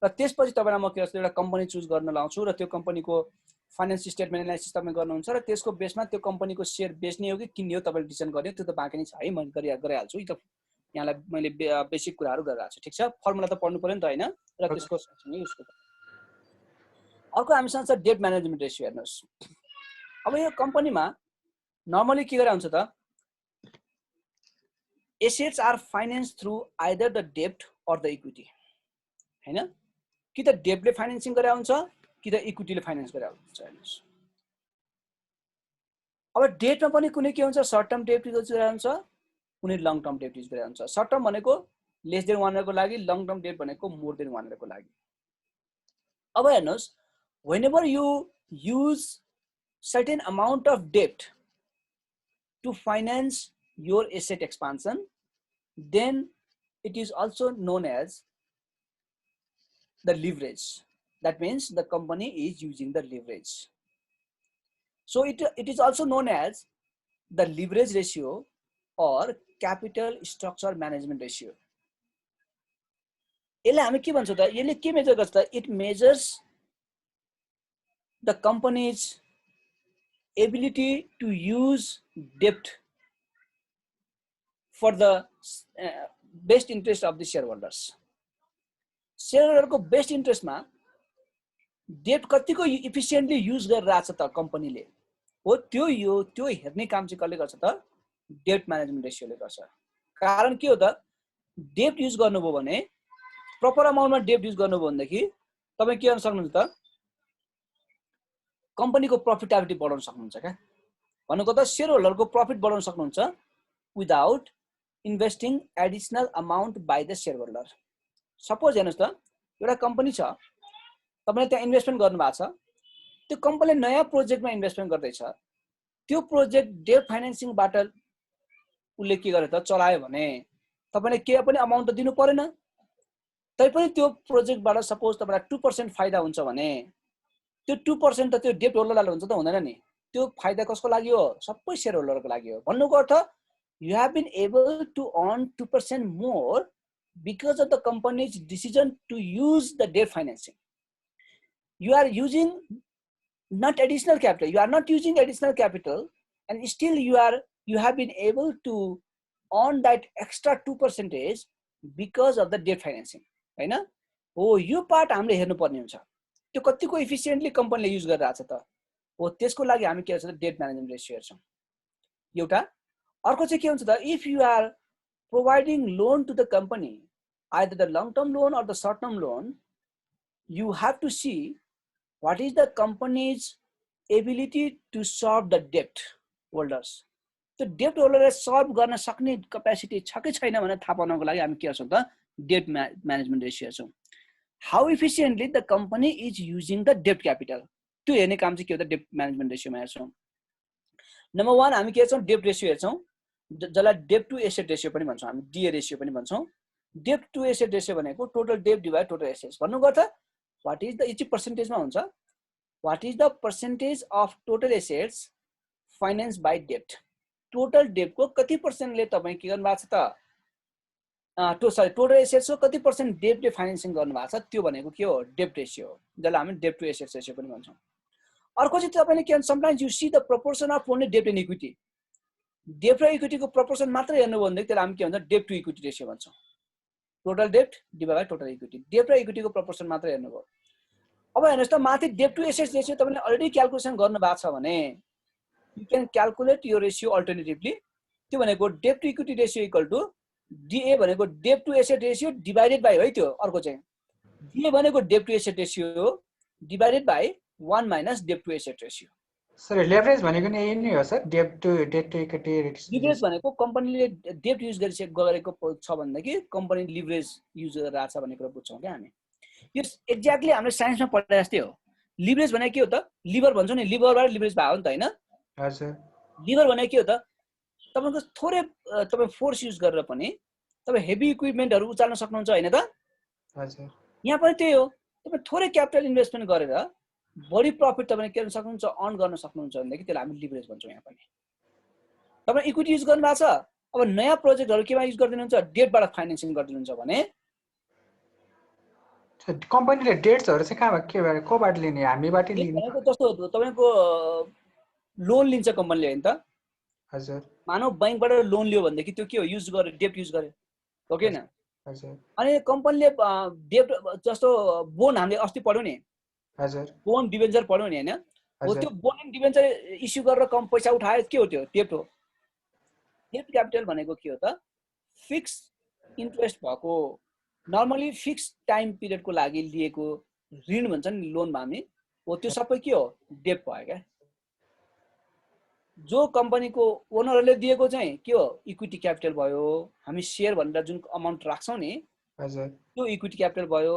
र त्यसपछि तपाईलाई म के गर्छु एउटा कम्पनी चुज गर्न लाउँछु र त्यो कम्पनीको फाइनान्शियल स्टेटमेन्ट एनालिसिस तपाई गर्नुहुन्छ र त्यसको बेसमा त्यो कम्पनीको शेयर बेच्ने हो कि किन्ने हो तपाईले डिसिजन गर्ने त्यो त बाँकी नै छ है म गरिहाल्छु यो त यहाँलाई मैले बेसिक कुराहरु गरिरहेको छु ठीक छ फर्मुला त पढ्नु पर्यो नि त हैन र त्यसको सँगसँगै उसको अर्को हामीसँग छ डेट म्यानेजमेन्ट रेशियो हेर्नुस् अब यो कम्पनीमा नर्मली के गरे हुन्छ त assets are finance through either the डेब्ट अर द इक्विटी हैन कि त डेब्टले फाइनान्सिङ गरे हुन्छ कि त इक्विटीले फाइनान्स गरे हुन्छ हेर्नुस् अब डेटमा पनि कुनै के हुन्छ सर्ट टर्म डेब्ट युज गरे हुन्छ कुनै लङ टर्म डेब्ट युज गरे हुन्छ सर्ट टर्म भनेको लेस देन 1 इयर को लागि लङ टर्म डेब्ट भनेको मोर देन 1 इयर को लागि अब हेर्नुस् whenever you use certain amount of debt to finance your asset expansion, then it is also known as the leverage. That means the company is using the leverage. So it is also known as the leverage ratio or capital structure management ratio. यसले हामी के भन्छौं त यसले के measure गर्छ त it measures the company's ability to use debt for the best interest of the shareholders. Shareholder को best interest मा debt कतिको efficiently use गरिरहेछ त कम्पनीले हो त्यो हेर्ने काम चाहिँ कसले गर्छ त debt management ratio ले गर्छ कारण के हो त debt use गर्नुभयो भने proper amount मा debt use गर्नुभयो भनेदेखि तपाई के गर्न सक्नुहुन्छ त कम्पनीको प्रफिटेबिलिटी बढाउन सक्नुहुन्छ क्या भनेको त शेयर होल्डरको प्रफिट बढाउन सक्नुहुन्छ without investing additional amount by the shareholder suppose हेर्नुस् त एउटा कम्पनी छ तपाईले त्यहाँ इन्भेस्टमेन्ट गर्नु भएको छ त्यो कम्पनीले नयाँ प्रोजेक्टमा इन्भेस्टमेन्ट गर्दैछ त्यो प्रोजेक्ट डेट फाइनान्सिङबाट उले के गरे त चलायो भने तपाईले के पनि अमाउन्ट त दिनु पर्दैन तैपनि त्यो प्रोजेक्टबाट सपोज तपाईलाई 2% फाइदा हुन्छ भने त्यो 2% त त्यो डेट होल्डरलाई हुन्छ त हुँदैन नि त्यो फाइदा कसको लागि हो सबै शेयर होल्डरको लागि हो भन्नुको अर्थ you have been able to earn 2% more because of the company's decision to use the debt financing. You are using not additional capital, you are not using additional capital and still you have been able to earn that extra 2% because of the debt financing हैन हो यो part हामीले हेर्नु पर्ने हुन्छ त्यो कतिको एफिसिएन्टली कम्पनीले युज गरिरहेछ त हो त्यसको लागि हामी के गर्छौं डेट म्यानेजमेन्ट रेशियो हेर्छौं एउटा अर्को चाहिँ के हुन्छ त if you are providing loan to the company either the long term loan or the short term loan you have to see what is the company's ability to serve the debt holders. The debt holderले serve गर्न सक्ने capacity छ कि छैन भनेर थाहा पाउनको लागि हामी के गर्छौं त डेट म्यानेजमेन्ट रेशियो हेर्छौं how efficiently the company is using the debt capital त्यो हेर्ने काम चाहिँ के हो त डेट म्यानेजमेन्ट रेशियोमा हेर्छौं नम्बर 1 हामी के हेर्छौं डेट रेशियो हेर्छौं जसलाई डेट टु एसेट रेशियो पनि भन्छौं हामी डीए रेशियो पनि भन्छौं डेट टु एसेट रेशियो भनेको total debt divide total assets भन्नुको अर्थ what is the each percentage मा हुन्छ what is the percentage of total assets financed by debt total debt को कति पर्सेन्टले तपाई के गर्नु भएको छ त टोटल एसेट्सको कति % डेटले फाइनेन्सिङ गर्नु भएको छ त्यो भनेको के हो डेट रेसियो हो जसलाई हामी डेट टु एसेट्स रेसियो पनि भन्छौँ अर्को चाहिँ तपाईले के sometimes you see the proportion of only debt and equity debt र इक्विटीको प्रपोर्सन मात्र हेर्नु भने त्यसलाई हामी के भन्छ डेट टु इक्विटी रेसियो भन्छौँ total debt divide by total equity debt र इक्विटीको प्रपोर्सन मात्र हेर्नुभयो अब हेर्नुहोस् त माथि डेट टु एसेट्स रेसियो तपाईले अलरेडी क्याल्कुलेसन गर्नु भएको छ भने यु क्यान क्याल्कुलेट यो रेसियो अल्टरनेटिभली त्यो भनेको debt to equity ratio equal to DA भनेको debt to asset ratio divided by है त्यो अर्को चाहिँ डिए भनेको debt to asset ratio divided by 1 minus debt to asset ratio sir leverage भनेको नि यही नै हो sir debt to equity ratio leverage भनेको कम्पनीले डेट युज गरेको छ भनेदेखि कम्पनी लिभरेज युज गरिरहेको छ भन्ने कुरा बुझ्छौँ क्या हामी यो एक्ज्याक्टली हामीले साइन्समा पढे जस्तै हो लिभरेज भनेको के हो त लिभर भन्छौँ नि लिभरबाट लिभरेज भयो नि त होइन हजुर लिभर भनेको के हो त तपाईको थोरै तपाईँ फोर्स युज गरेर पनि तपाईँ हेभी इक्विपमेन्टहरू उचाल्न सक्नुहुन्छ होइन त हजुर यहाँ पनि त्यही हो तपाईँ थोरै क्यापिटल इन्भेस्टमेन्ट गरेर बढी प्रफिट तपाईँले के गर्न सक्नुहुन्छ अर्न गर्न सक्नुहुन्छ भनेदेखि त्यसलाई हामी लिभरेज भन्छौँ यहाँ पनि तपाईँ इक्विटी युज गर्नु भएको छ अब नयाँ प्रोजेक्टहरू केमा युज गरिदिनुहुन्छ डेटबाट फाइनेन्सिङ गरिदिनुहुन्छ भने कम्पनीले डेट्सहरू चाहिँ कहाँबाट के कोबाट लिने हामीबाट लिने जस्तो तपाईँको लोन लिन्छ कम्पनीले होइन त हजुर मानव बैंकबाट लोन लियो भनेदेखि त्यो के हो युज गर्यो डेट युज गर्यो हो कि हैन हजुर अनि कम्पनीले डेट जस्तो बोन हामीले अस्ति पढ्यौं नि हजुर बोन डिबेन्चर पढ्यौं नि हैन हो त्यो बोन एन्ड डिबेन्चर इस्यु गरेर कम पैसा उठायो के हो त्यो डेट हो डेट क्यापिटल भनेको के हो त फिक्स इन्ट्रेस्ट भएको नर्मली फिक्स टाइम पिरियडको लागि लिएको ऋण भन्छ नि लोनमा हामी हो त्यो सबै के हो डेट भयो क्या जो कम्पनीको ओनरले दिएको चाहिँ के हो इक्विटी क्यापिटल भयो हामी शेयर भनेर जुन अमाउन्ट राख्छौं नि हजुर त्यो इक्विटी क्यापिटल भयो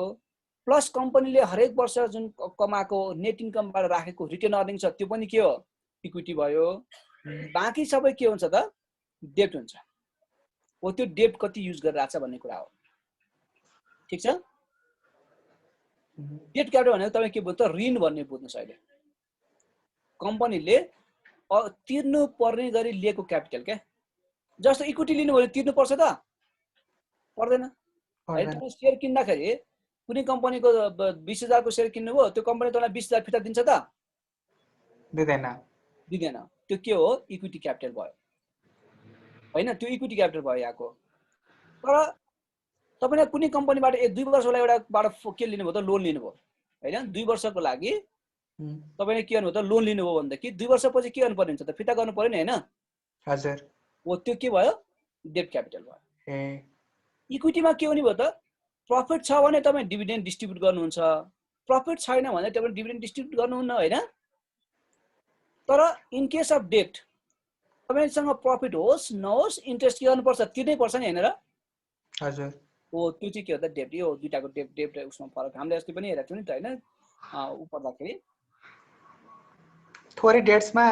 प्लस कम्पनीले हरेक वर्ष जुन कमाएको नेट इन्कमबाट राखेको रिटर्न अर्निङ छ त्यो पनि के हो इक्विटी भयो बाँकी सबै के हुन्छ त डेट हुन्छ हो त्यो डेट कति युज गरिरहेछ भन्ने कुरा हो ठीक छ डेट क्यापिटल भनेको तपाईँ के बुझ्छ ऋण भन्ने बुझ्नुहोस् अहिले कम्पनीले तिर्नु पर्ने गरी लिएको क्यापिटल क्या जस्तो इक्विटी लिनु भने तिर्नु पर्छ त पर्दैन हैन शेयर किन्दाखेरि कुनै कम्पनीको 20,000 को शेयर किन्नुभयो त्यो कम्पनी तपाईलाई 20,000 फिर्ता दिन्छ त दिदैन त्यो के हो इक्विटी क्यापिटल भयो हैन त्यो इक्विटी क्यापिटल भयो यहाँको तर तपाईले कुनै कम्पनीबाट 1-2 वर्षको लागि एउटाबाट के लिनुभयो त लोन लिनुभयो हैन 2 वर्षको लागि तपाईले के गर्नुभयो त लोन लिनुभयो भनेदेखि 2 वर्षपछि के गर्नु पर्ने हुन्छ त फिर्ता गर्नु पर्यो नि हैन हजुर हो त्यो के भयो डेट क्यापिटल भयो इक्विटीमा के हुने भयो त प्रफिट छ भने तपाई डिभिडेन्ड डिस्ट्रिब्युट गर्नुहुन्छ प्रफिट छैन भने तपाई डिभिडेन्ड डिस्ट्रिब्युट गर्नुहुन्न हैन तर इन केस अफ डेट तपाईसँग प्रफिट होस् नहोस् इन्ट्रेस्ट के गर्नुपर्छ तिर्नै पर्छ नि हैन र हजुर हो त्यो चाहिँ के हो त डेट यो दुईटाको डेट उसमा फरक हामीले अस्ति पनि हेरेको थियौं नि त हैन उपर्दाखेरि थोरै डेट्समा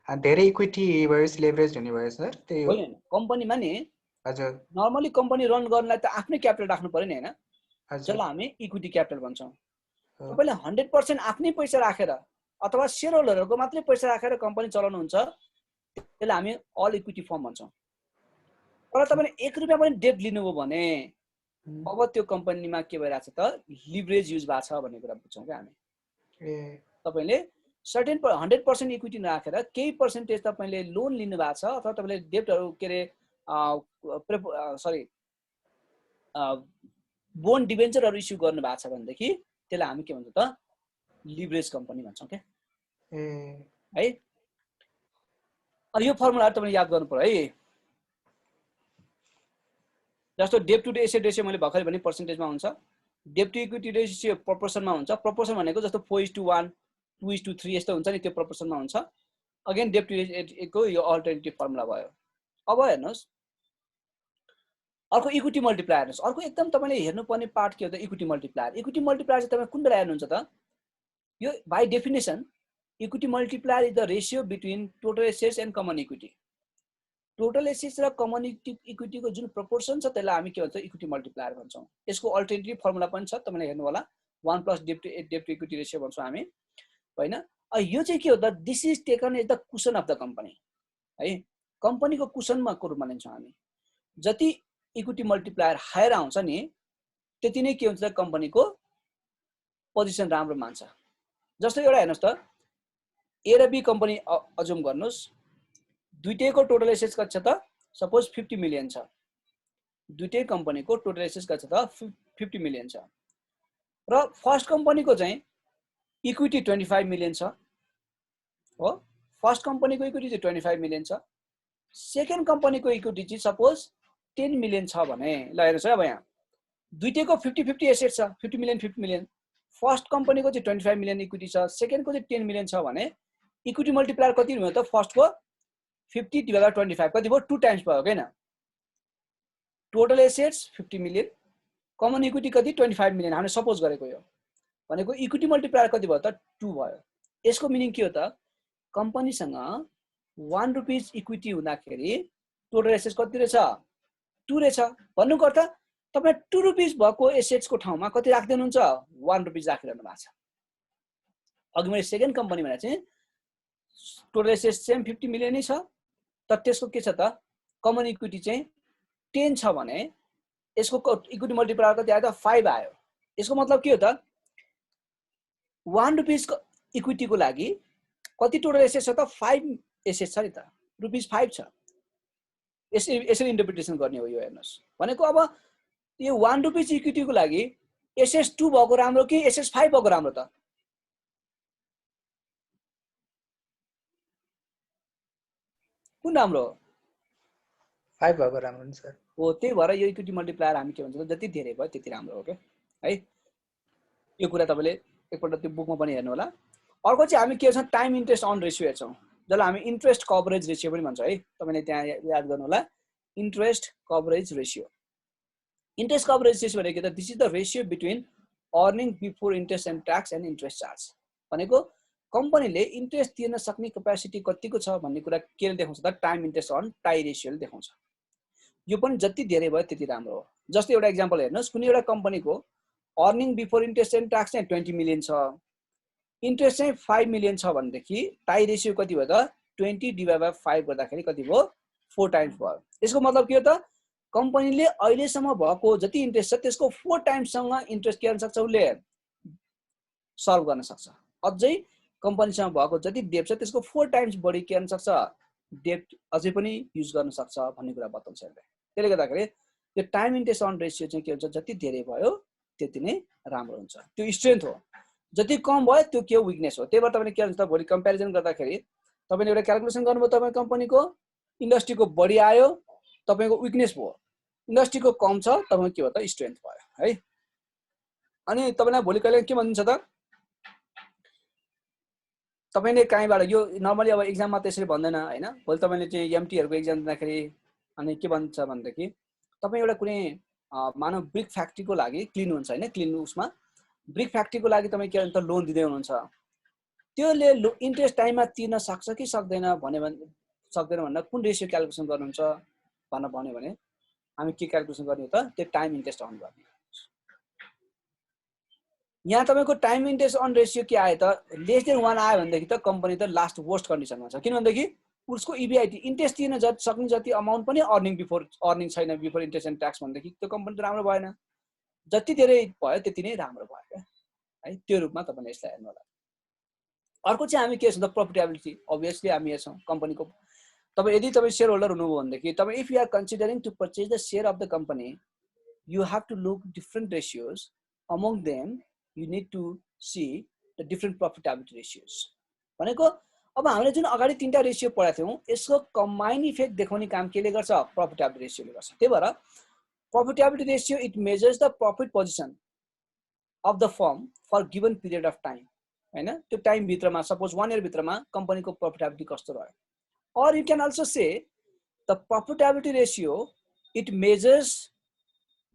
धेरै इक्विटी भयो लेभरेज हुने भयो सर त्यही हो हैन कम्पनीमा नि हजुर नर्मली कम्पनी रन गर्नलाई त आफ्नै क्यापिटल राख्नु पर्यो नि हैन जसलाई हामी इक्विटी क्यापिटल भन्छौं तपाईले 100% आफ्नै पैसा राखेर अथवा शेयर होल्डरहरुको मात्रै पैसा राखेर कम्पनी चलाउनुहुन्छ त्यसलाई हामी अल इक्विटी फर्म भन्छौं तर तपाईले 1 रुपैयाँ पनि डेट लिनुभयो भने अब त्यो कम्पनीमा के भइराछ त लिभरेज युज भएको छ भन्ने कुरा बुझ्छौं के हामी तपाईले सर्टेन 100% इक्विटी नराखेर केही पर्सेन्टेज तपाईले लोन लिनु भएको छ अथवा तपाईले डेटहरु के रे बोन्ड डिबेन्चरहरु इस्यु गर्नु भएको छ भनेदेखि त्यसलाई हामी के भन्छौं त लिभरेज कम्पनी भन्छौं के है अनि यो फर्मुलाहरु तपाईले याद गर्नु पर्यो है जस्तो डेट टु एसेट रेशियो मैले भर्खरै भने पर्सेन्टेजमा हुन्छ डेट टु इक्विटी रेशियो प्रोपोर्सनमा हुन्छ प्रोपोर्सन भनेको जस्तो 4:1 2:3 यस्तो हुन्छ नि त्यो प्रोपोर्सनमा हुन्छ अगेन डेट टु एसेट को यो अल्टरनेटिभ फर्मुला भयो अब हेर्नुस् अर्को इक्विटी मल्टिप्लायर हेर्नुस् अर्को एकदम तपाईले हेर्नुपर्ने पार्ट के हो त इक्विटी मल्टिप्लायर चाहिँ तपाईले कुन बेला हेर्नुहुन्छ त यो by definition equity multiplier is the ratio between total assets and common equity total assets र कमन इक्विटीको जुन प्रोपोर्सन छ त्यसलाई हामी के भन्छौं इक्विटी मल्टिप्लायर भन्छौं यसको अल्टरनेटिभ फर्मुला पनि छ तपाईले हेर्नु होला 1 + डेट टु इक्विटी रेशियो भन्छौं हामी हैन यो चाहिँ के हो त this is taken as the cushion of the company है कम्पनीको कुशनमा को रूपमा लिन्छौं हामी जति इक्विटी मल्टिप्लायर हायर आउँछ नि त्यति नै के हुन्छ कम्पनीको पोजिसन राम्रो मान्छ। जस्तो एउटा हेर्नुस् त ए र बी कम्पनी अज्युम गर्नुस्, दुईटैको टोटल एसेट्स कति छ त सपोज 50 मिलियन छ, दुईटै कम्पनीको टोटल एसेट्स कति छ त 50 मिलियन छ र फर्स्ट कम्पनीको चाहिँ इक्विटी 25 मिलियन छ हो, फर्स्ट कम्पनीको इक्विटी चाहिँ 25 मिलियन छ, सेकेन्ड कम्पनीको इक्विटी चाहिँ सपोज 10 मिलियन छ भने ल हेर्नुस् है अब यहाँ दुईटैको 50-50 एसेट्स छ 50 मिलियन 50 मिलियन, फर्स्ट कम्पनीको चाहिँ 25 मिलियन इक्विटी छ, सेकेन्डको चाहिँ 10 मिलियन छ भने इक्विटी मल्टिप्लायर कति भयो त फर्स्टको 50 डिभाइडेड 25 कति भयो 2 टाइम्स भयो हैन। Total assets 50 million, common equity कति 25 मिलियन हामीले सपोज गरेको यो भनेको इक्विटी मल्टिप्लायर कति भयो त 2 भयो। यसको मिनिङ के हो त कम्पनीसँग 1 रुपीज इक्विटी हुँदाखेरि टोटल एसेट्स कति रहेछ 2 रहेछ भन्नुको अर्थ तपाईं 2 रुपीज भएको एसेट्सको ठाउँमा कति राख्दिनुहुन्छ 1 रुपीज राखिरहनु भएको छ। अघि मैले सेकेन्ड कम्पनीमा चाहिँ टोटल एसेट्स सेम 50 मिलियन नै छ तर त्यसको के छ त कमन इक्विटी चाहिँ 10 छ भने यसको इक्विटी मल्टिप्लायर कति आयो त 5 आयो। यसको मतलब के हो त 1 रुपीज इक्विटीको लागि कति टोटल एसेट्स छ त 5 एसेट्स छ नि त रुपीज 5 छ। यसरी इन्टरप्रिटेसन गर्ने हो यो हेर्नुस् भनेको अब यो 1 रुपीज इक्विटीको लागि एसेट्स 2 भएको राम्रो कि एसेट्स 5 भएको राम्रो त कुन राम्रो हो 5 भएको राम्रो नि सर हो। त्यही भएर यो इक्विटी मल्टिप्लायर हामी के भन्छ जति धेरै भयो त्यति राम्रो हो के है। यो कुरा तपाईले एकपल्ट त्यो बुकमा पनि हेर्नु होला। अर्को चाहिँ हामी के भन्छौँ टाइम इन्ट्रेस्ट अन रेशियो हेर्छौँ जसलाई हामी इन्ट्रेस्ट कभरेज रेशियो पनि भन्छ है। तपाईले त्यहाँ याद गर्नु होला interest coverage ratio. Interest coverage ratio भनेको त this is the ratio between earning before interest and tax and interest charge भनेको कम्पनीले इन्ट्रेस्ट तिर्न सक्ने क्यापेसिटी कतिको छ भन्ने कुरा के देखाउँछ त टाइम इन्ट्रेस्ट अन टाई रेशियोले देखाउँछ। यो पनि जति धेरै भयो त्यति राम्रो हो। जस्तै एउटा एक्जाम्पल हेर्नुस् कुनै एउटा कम्पनीको earning before interest and tax चाहिँ 20 मिलियन छ, इन्ट्रेस्ट चाहिँ 5 मिलियन छ भनेदेखि टाई रेशियो कति भयो त 20 डिभाइड बाइ 5 गर्दाखेरि कति भयो 4 टाइम्स भयो। यसको मतलब के हो त कम्पनीले अहिलेसम्म भएको जति इन्ट्रेस्ट छ त्यसको 4 टाइम्ससँग इन्ट्रेस्ट के गर्न सक्छ उसले सल्भ गर्न सक्छ। अझै कम्पनीसँग भएको जति डेब्ट छ त्यसको 4 टाइम्स बढी के गर्न सक्छ डेब्ट अझै पनि युज गर्न सक्छ भन्ने कुरा बताउँछ यसले। त्यसले गर्दाखेरि यो टाइम इन्ट्रेस्ट अन रेशियो चाहिँ के हुन्छ जति धेरै भयो त्यति नै राम्रो हुन्छ। त्यो स्ट्रेन्थ हो, जति कम भयो त्यो के विकनेस हो। त्यही भएर तपाईले के हुन्छ त भोलि कम्प्यारिजन गर्दाखेरि तपाईले एउटा क्याल्कुलेसन गर्नुभयो तपाईँ कम्पनीको इन्डस्ट्रीको बढी आयो तपाईको विकनेस भयो, इन्डस्ट्रीको कम छ तपाईको के हो त स्ट्रेन्थ भयो है। अनि तपाईलाई भोलि कहिले के भनिन्छ त तपाईले कहीँबाट यो नर्मली अब एक्जाममा त्यसरी भन्दैन हैन। भोलि तपाईले चाहिँ एमटी हरुको एक्जाम दिँदाखेरि अनि के भन्छ भन्दाखेरि तपाई एउटा कुनै मानव ब्रिक फ्याक्ट्रीको लागि क्लिन हुन्छ हैन, क्लिन उसमा ब्रिक फ्याक्ट्रीको लागि तपाई के भन्छ लोन दिदै हुनुहुन्छ त्योले इन्ट्रेस्ट टाइममा तिर्न सक्छ कि सक्दैन सक्दैन भन्दा कुन रेशियो क्याल्कुलेसन गर्नुहुन्छ भन्न भन्यो भने हामी के क्याल्कुलेसन गर्ने त त्यो टाइम इन्ट्रेस्ट अन गर्ने। यहाँ तपाईको टाइम इन्ट्रेस्ट अन रेशियो के आयो त लेस देन 1 आयो भनेदेखि त कम्पनी त लास्ट वर्स्ट कन्डिसनमा छ। किन भन्दाखेरि उसको इबिआइटी इन्ट्रेस्ट तिर्न सक्ने जति अमाउन्ट पनि अर्निङ छैन बिफोर इन्ट्रेस्ट एन्ड ट्याक्स भनेदेखि त्यो कम्पनी त राम्रो भएन। जति धेरै भयो त्यति नै राम्रो भयो क्या है। त्यो रूपमा तपाईले यसलाई हेर्नु होला। अर्को चाहिँ हामी के छ त प्रफिटेबिलिटी। अभियसली हामी हेर्छौँ कम्पनीको तपाईं यदि तपाईं शेयर होल्डर हुनुभयो भनेदेखि तपाईं if you are considering to purchase the share of the company you have to look different ratios among them you need to see the different profitability ratios भनेको अब हामीले जुन अगाडि तीनटा रेशियो पढाएको थियौं यसको कम्बाइन इफेक्ट देखाउने काम केले गर्छ प्रफिटेबिलिटी रेशियोले गर्छ। त्यही भएर profitability ratio it measures the profit position of the firm for given period of time हैन। त्यो टाइम भित्रमा सपोज 1 इयर भित्रमा कम्पनीको प्रफिटेबिलिटी कस्तो रह्यो। Or you can also say the profitability ratio it measures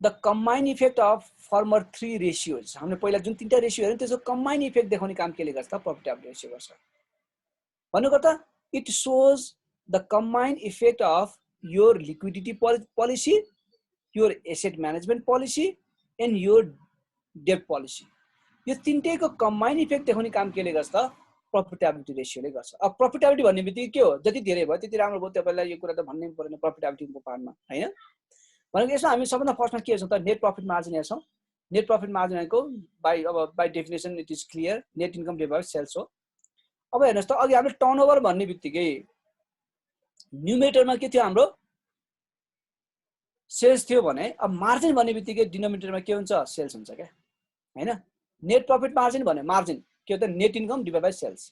the combine effect of former 3 ratios. हामीले पहिला जुन तीनटा रेशियो हेर्यौं त्यसको कम्बाइन इफेक्ट देखाउने काम केले गर्छ प्रफिटेबिलिटी रेशियो गर्छ। भन्नुको त it shows the combine effect of your liquidity policy, your asset management policy and your डेब्ट पोलिसी। यो तीनटैको कम्बाइन इफेक्ट देखाउने काम केले गर्छ त प्रफिटेबिलिटी रेशियोले गर्छ। अब प्रफिटेबिलिटी भन्ने बित्तिकै के हो जति धेरै भयो त्यति राम्रो भयो। तपाईलाई यो कुरा त भन्नै पर्दैन प्रफिटेबिलिटीको पार्टमा हैन। भनेको यसमा हामी सबभन्दा फर्स्टमा के हेर्छौँ त नेट प्रफिट मार्जिन हेर्छौँ नेट प्रफिट मार्जिन भनेको by definition it is clear net income divided by sales हो अब हेर्नुहोस् त अघि हामीले टर्नओभर भन्ने बित्तिकै न्युमेटरमा के थियो हाम्रो सेल्स थियो भने अब मार्जिन भन्ने बित्तिकै डिनोमिनेटरमा के हुन्छ सेल्स हुन्छ क्या हैन नेट प्रफिट मार्जिन भने मार्जिन के हो त net income divided by sales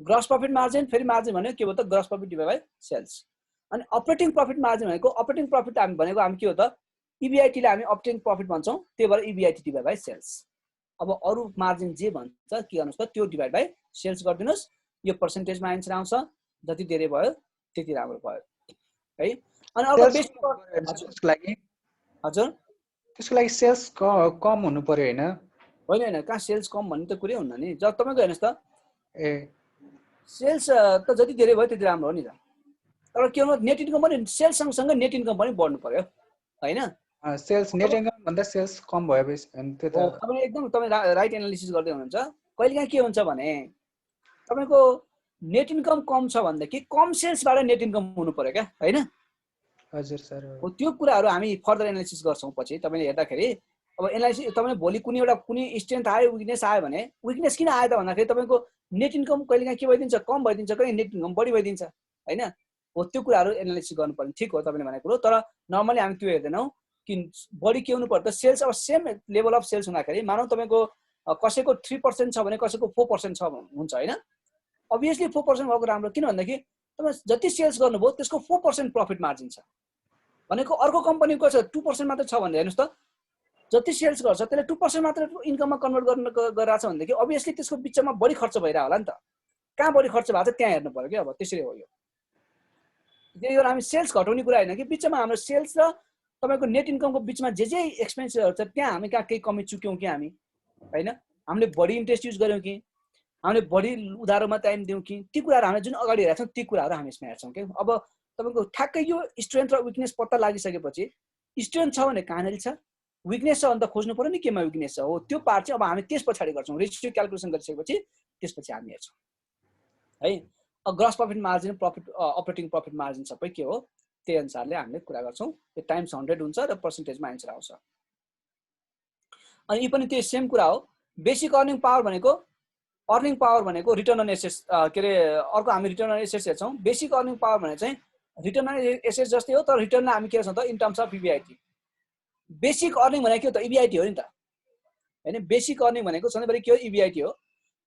gross profit margin फेरि मार्जिन भने के हो त gross profit divided by sales अनि अपरेटिङ प्रफिट मार्जिन भनेको अपरेटिङ प्रफिट हामी भनेको हामी के हो त EBIT लाई हामी अपरेटिङ प्रफिट भन्छौँ त्यही भएर EBIT डिभाइडेड बाइ सेल्स अब अरु मार्जिन जे भन्छ के गर्नुस् त त्यो डिभाइड बाइ सेल्स गरिदिनुस् यो पर्सेन्टेजमा आन्सर आउँछ जति धेरै भयो त्यति राम्रो भयो है अनि अर्को त्यसको लागि हजुर त्यसको लागि सेल्स कम हुनु पर्यो हैन होइन कहाँ सेल्स कम भन्ने त कुरै हुन्न नि जब तपाईको हेर्नुस् त ए सेल्स त जति धेरै भयो त्यति राम्रो हो नि त तर के हो नेट इन्कम पनि सेल्स सँगसँगै नेट इन्कम पनि बढ्नु पर्यो हैन सेल्स नेट इन्कम भन्दा सेल्स कम भएपछि अनि त्यो त तपाईले एकदम तपाईँ राइट एनालिसिस गर्दै हुनुहुन्छ कहिलेकाहीँ के हुन्छ भने तपाईको नेट इन्कम कम छ भनेदेखि कम सेल्सबाट नेट इन्कम हुनु पर्यो क्या हैन हजुर सर हो त्यो कुराहरू हामी फर्दर एनालिसिस गर्छौँ पछि तपाईले हेर्दाखेरि अब एनालिसिस तपाईले भोलि कुनै स्ट्रेन्थ आयो विकनेस आयो भने विकनेस किन आयो त भन्दाखेरि तपाईको नेट इन्कम कहिलेकाहीँ के भइदिन्छ कम भइदिन्छ कहिले नेट इन्कम बढी भइदिन्छ हैन हो त्यो कुराहरू एनालिसिस गर्नुपर्ने ठिक हो तपाईले भनेको कुरो तर नर्मली हामी त्यो हेर्दैनौँ कि बढी के हुनु पर्छ सेल्स अब सेम लेभल अफ सेल्स हुँदाखेरि मानौ तपाईको कसैको 3% छ भने कसैको 4% छ हुन्छ हैन अभियसली 4% भएको राम्रो किन भन्दाखेरि तपाईँ जति सेल्स गर्नुभयो त्यसको 4% प्रफिट मार्जिन छ भनेको अर्को कम्पनीको छ 2% मात्र छ भने हेर्नुस् त जति सेल्स गर्छ त्यसले 2% मात्र इन्कममा कन्भर्ट गरिरहेको छ भनेदेखि अभियसली त्यसको बिचमा बढी खर्च भइरहेको होला नि त कहाँ बढी खर्च भएको छ त्यहाँ हेर्नु पर्यो कि अब त्यसरी हो यो त्यही भएर हामी सेल्स घटाउने कुरा हैन कि बिचमा हाम्रो सेल्स र तपाईको नेट इन्कमको बिचमा जे एक्सपेन्सहरू छ त्यहाँ हामी कहाँ केही कमी चुक्यौँ कि हामी हैन हामीले बढी इन्ट्रेस्ट युज गर्यौँ कि हामीले बढी उधारोमा टाइम दियौँ कि ती कुराहरू हामीले जुन अगाडि हेरेका छौँ ती कुराहरू हामी यसमा हेर्छौँ कि अब तपाईको ठ्याक्कै यो स्ट्रेन्थ र विकनेस पत्ता लागिसकेपछि स्ट्रेन्थ छ भने कहाँनिर छ विकनेस छ भने त खोज्नु पर्यो नि केमा विकनेस छ हो त्यो पार्ट चाहिँ अब हामी त्यस पछाडि गर्छौँ रेसियो क्याल्कुलेसन गरिसकेपछि त्यसपछि हामी हेर्छौँ है gross profit margin profit operating profit margin सबै के हो त्यही अनुसारले हामीले कुरा गर्छौँ त्यो टाइम्स 100 हुन्छ र पर्सेन्टेजमा आन्सर आउँछ अनि यो पनि त्यही सेम कुरा हो बेसिक अर्निङ पावर भनेको रिटर्न अन एसेट्स के अरे अर्को हामी रिटर्न अन एसेट्स हेर्छौँ बेसिक अर्निङ पावर भने चाहिँ रिटर्न अन एसेट्स जस्तै हो तर रिटर्नमा हामी के गर्छौँ त in terms of EBIT basic earning भनेको के हो त EBIT हो नि त हैन बेसिक अर्निङ भनेको सधैँभरि के हो EBIT हो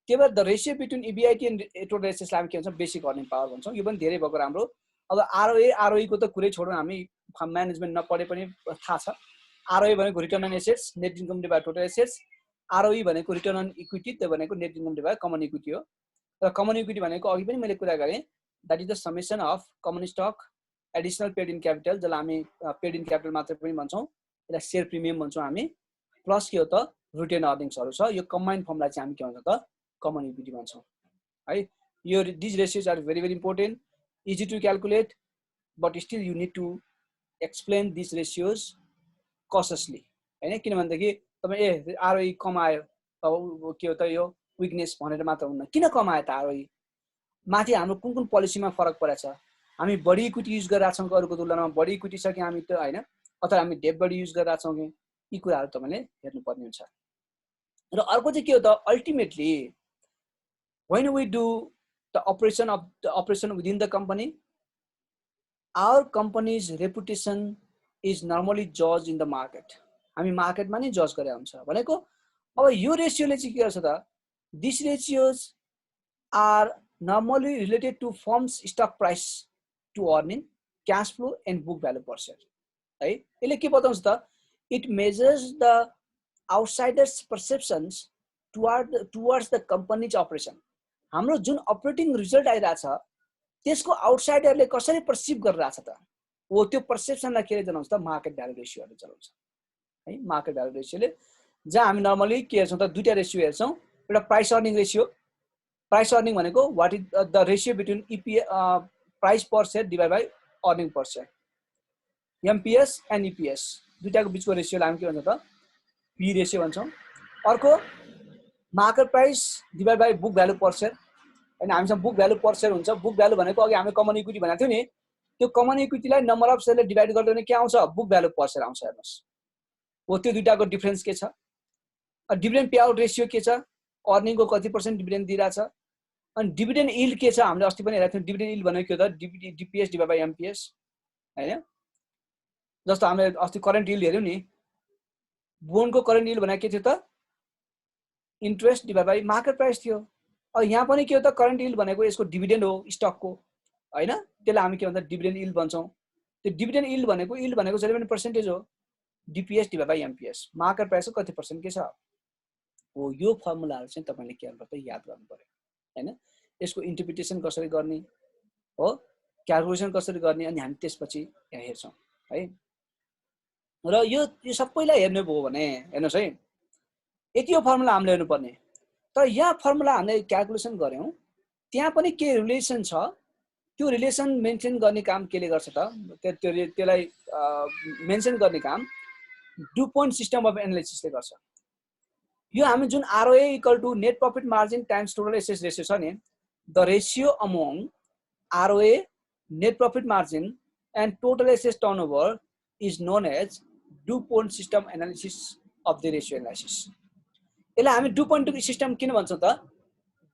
त्यही भएर the ratio between EBIT and total एसेट्सलाई हामी के भन्छौँ बेसिक अर्निङ पावर भन्छौँ यो पनि धेरै भएको राम्रो अब ROE को त कुरै छोडौँ हामी म्यानेजमेन्ट नपढे पनि थाहा छ ROE भनेको return on assets net income divide total assets ROE भनेको रिटर्न अन इक्विटी त्यो भनेको net income divide common equity हो र कमन इक्विटी भनेको अघि पनि मैले कुरा गरेँ that is the summation of common stock additional paid in capital जसलाई हामी पेड इन क्यापिटल मात्र पनि भन्छौँ यसलाई सेयर प्रिमियम भन्छौँ हामी प्लस के हो त रिटेन अर्निङ्सहरू छ यो कम्बाइन्ड फर्मलाई चाहिँ हामी के भन्छौँ त कमन इक्विटी भन्छौँ है यो these ratios are very very important easy to calculate but still you need to explain these ratios cautiously हैन किन भन्दाखेरि तपाई ROE कमायो अब के हो त यो विकनेस भनेर मात्र हुन्न किन कमायो त ROE माथि हाम्रो कुन पोलिसीमा फरक परेछ हामी बढी इक्विटी युज गरिरहेका छौँ अरूको तुलनामा बढी इक्विटी छ कि हामी त हैन अथवा हामी डेट बढी युज गरिरहेका छौँ कि यी कुराहरू तपाईले हेर्नु पर्ने हुन्छ र अर्को चाहिँ के हो त ultimately when we do the operation within the company, our company's reputation is normally judged in the market. हामी मार्केटमा नै जज गरे हुन्छ भनेको अब यो रेशियोले चाहिँ के गर्छ त these ratios are normally related to firm's stock price to earning, cash flow and book value per share है यसले के बताउँछ त it measures the outsiders perceptions towards the company's operation हाम्रो जुन अपरेटिङ रिजल्ट आइरहेछ त्यसको आउटसाइडरले कसरी पर्सिभ गरिरहेछ त हो त्यो पर्सेप्सनलाई के जनाउँछ त मार्केट भ्यालु रेशियोले चलाउँछ है मार्केट भ्यालु रेशियोले जहाँ हामी नर्मली के हेर्छौँ त दुईटा रेशियो हेर्छौँ एउटा price earning ratio price earning भनेको what is the ratio between price per share divide by earning per share MPS and EPS दुईटाको बिचको रेशियोलाई हामी के भन्छौँ त P रेशियो भन्छौँ अर्को market price divide by book value per share हैन हामीसँग बुक भ्यालु पर शेयर हुन्छ बुक भ्यालु भनेको अघि हामीले कमन इक्विटी भनेको थियो नि त्यो कमन इक्विटीलाई नम्बर अफ सेयरले डिभाइड गर्दा भने के आउँछ बुक भ्यालु पर सेयर आउँछ हेर्नुस् हो त्यो दुईटाको डिफरेन्स के छ डिभिडेन्ड पे आउट रेशियो के छ अर्निङको कति % डिभिडेन्ड दिइराछ अनि डिभिडेन्ड यील्ड के छ हामीले अस्ति पनि हेरेको थियौं डिभिडेन्ड यील्ड भनेको के हो त डिपिएस डिभाइड बाइ एमपिएस हैन जस्तो हामीले अस्ति करेन्ट यील्ड हेर्यौं नि बोन्डको करेन्ट यील्ड भनेको के थियो त interest divide by market price थियो अब यहाँ पनि के हो त करेन्ट यील्ड भनेको यसको डिभिडेन्ड हो स्टकको हैन त्यसलाई हामी के भन्छ डिभिडेन्ड यील्ड भन्छौं त्यो डिभिडेन्ड यील्ड भनेको जहिले पनि पर्सेन्टेज हो डिपिएस डिभाइड बाइ एमपिएस मार्केट प्राइसको कति % के छ हो यो फर्मुलाहरु चाहिँ तपाईले के गर्नुपर्छ याद गर्नु पर्यो हैन यसको इन्टरप्रिटेसन कसरी गर्ने हो क्याल्कुलेसन कसरी गर्ने अनि हामी त्यसपछि यहाँ हेर्छौं है र यो सबैलाई हेर्नु भयो भने हेर्नुस् है यति यो फर्मुला हामीले हेर्नु पर्ने तर यहाँ फर्मुला हामीले क्याल्कुलेसन गर्यौं त्यहाँ पनि के रिलेसन छ त्यो रिलेसन मेन्टेन गर्ने काम केले गर्छ त त्यसलाई मेन्सन गर्ने काम डुपोन्ट सिस्टम अफ एनालिसिसले गर्छ यो हामी जुन ROA equal to net profit margin times total assets ratio छ नि the ratio among ROA net profit margin and total assets turnover is known as DuPont system analysis of the ratio analysis यसलाई हामी DuPont system किन भन्छौं त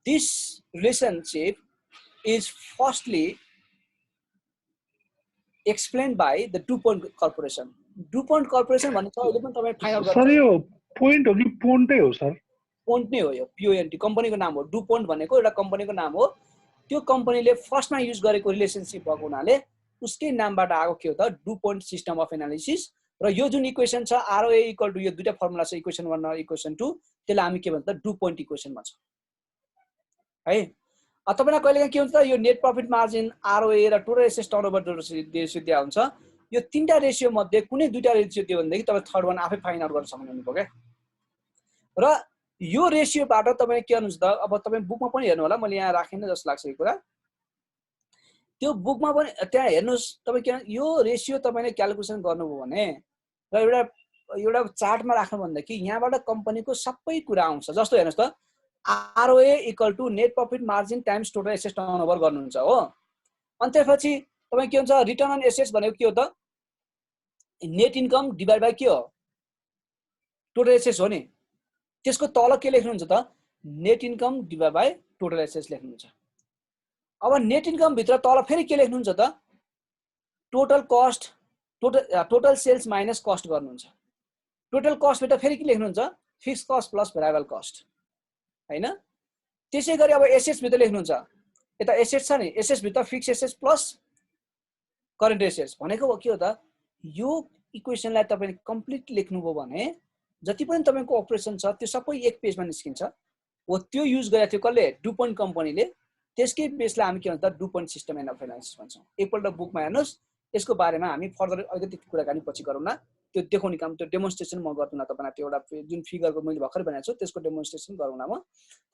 this relationship is firstly explained by the DuPont corporation DuPont corporation भन्ने छ अहिले पनि तपाई फाइन्ड आउट सर यो पोइन्ट हो कि पोन्टै हो सर पोन्ट नै हो यो PONT कम्पनीको नाम हो डुपोन्ट भनेको एउटा कम्पनीको नाम हो त्यो कम्पनीले फर्स्टमा युज गरेको रिलेसनशिप भएको हुनाले उसकै नामबाट आएको के हो त डुपोन्ट सिस्टम अफ एनालिसिस र यो जुन इक्वेसन छ ROA इक्वल टु यो दुईटा फर्मुला छ इक्वेसन 1 र इक्वेसन 2 त्यसलाई हामी के भन्छ त डुपोन्ट इक्वेसन भन्छौं है तपाईलाई कहिलेकाहीँ के हुन्छ त यो नेट प्रॉफिट मार्जिन ROA र टोटल एसेट्स टर्नओभर रेशियो दिया हुन्छ यो तीनटा रेशियो मध्ये कुनै दुईटा रेशियो दियो भनेदेखि तपाई थर्ड वन आफै फाइन्ड आउट गर्न सक्नुहुन्छ के र यो रेशियोबाट तपाईले के गर्नुहुन्छ त अब तपाई बुकमा पनि हेर्नु होला मैले यहाँ राखेन जस्तो लाग्छ यो कुरा त्यो बुकमा पनि त्यहाँ हेर्नुस् तपाई के यो रेशियो तपाईले क्याल्कुलेसन गर्नुभयो भने र एउटा चार्टमा राख्नु भन्दा कि यहाँबाट कम्पनीको सबै कुरा आउँछ जस्तो हेर्नुस् त ROA equal to net profit margin times total assets turnover गर्नुहुन्छ हो अनि त्यसपछि तपाई के हुन्छ रिटर्न अन एसेट्स भनेको के हो त नेट इन्कम डिभाइड बाइ के हो टोटल एसेट्स हो नि त्यसको तल के लेख्नुहुन्छ त net income divide by total assets लेख्नुहुन्छ अब नेट इन्कम भित्र तल फेरि के लेख्नुहुन्छ त total cost total sales minus cost गर्नुहुन्छ टोटल कस्ट भित्र फेरि के लेख्नुहुन्छ fix cost plus variable cost हैन त्यसैगरी अब एसेट्स भित्र लेख्नुहुन्छ यता एसेट्स छ नि एसेट्स भित्र fix assets plus current assets भनेको के हो त यो इक्वेसनलाई तपाईले कम्प्लिट लेख्नुभयो भने जति पनि तपाईको अपरेसन छ त्यो सबै एक पेजमा निस्किन्छ हो त्यो युज गरेको थियो कसले डुपोन्ट कम्पनीले त्यसकै बेसलाई हामी के भन्छ त डुपोन्ट सिस्टम अफ एनालिसिस भन्छौं एकपल्ट बुकमा हेर्नुस् यसको बारेमा हामी फर्दर अलिकति कुराकानी पछि गरौँला त्यो देखाउने काम त्यो डेमोन्स्ट्रेसन म गर्दिन तपाईलाई त्यो एउटा जुन फिगरको मैले भर्खर भनेको छु त्यसको डेमोन्स्ट्रेसन गरौँला म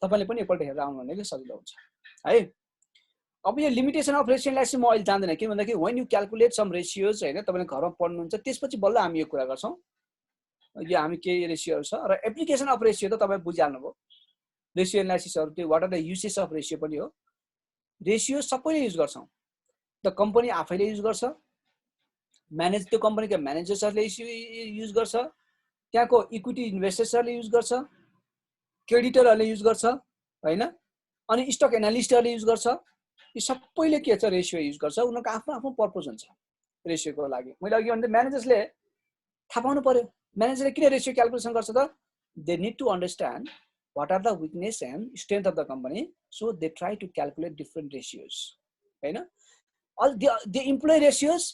तपाईले पनि एकपल्ट हेरेर आउनु भनेले सजिलो हुन्छ है अब यो लिमिटेसन अफ रेशियो एनालिसिस म अहिले जान्दैन किन भन्दाखेरि when you calculate some ratios हैन तपाईले घरमा पढ्नुहुन्छ त्यसपछि बल्ल हामी यो कुरा गर्छौं यो हामी के रेशियोहरु छ र एप्लिकेसन अफ रेशियो त तपाई बुझिहाल्नु भयो रेशियो एनालिसिसहरु त्यो what are the uses of ratio पनि हो रेशियो सबैले युज गर्छौं द कम्पनी आफैले युज गर्छ म्यानेज त्यो कम्पनीका म्यानेजर्सहरुले युज गर्छ त्यहाँको इक्विटी इन्भेस्टर्सहरुले युज गर्छ क्रेडिटरहरुले युज गर्छ हैन अनि स्टक एनालिस्टहरुले युज गर्छ यी सबैले के छ रेशियो युज गर्छ उनीहरुको आफ्नो आफ्नो पर्पस हुन्छ रेशियोको लागि मैले अघि भन्दै म्यानेजर्सले थाहा पाउनु पर्यो म्यानेजरले किन रेशियो क्याल्कुलेसन गर्छ त they need to understand what are the weakness and strength of the company so they try to calculate different ratios right all they employ ratios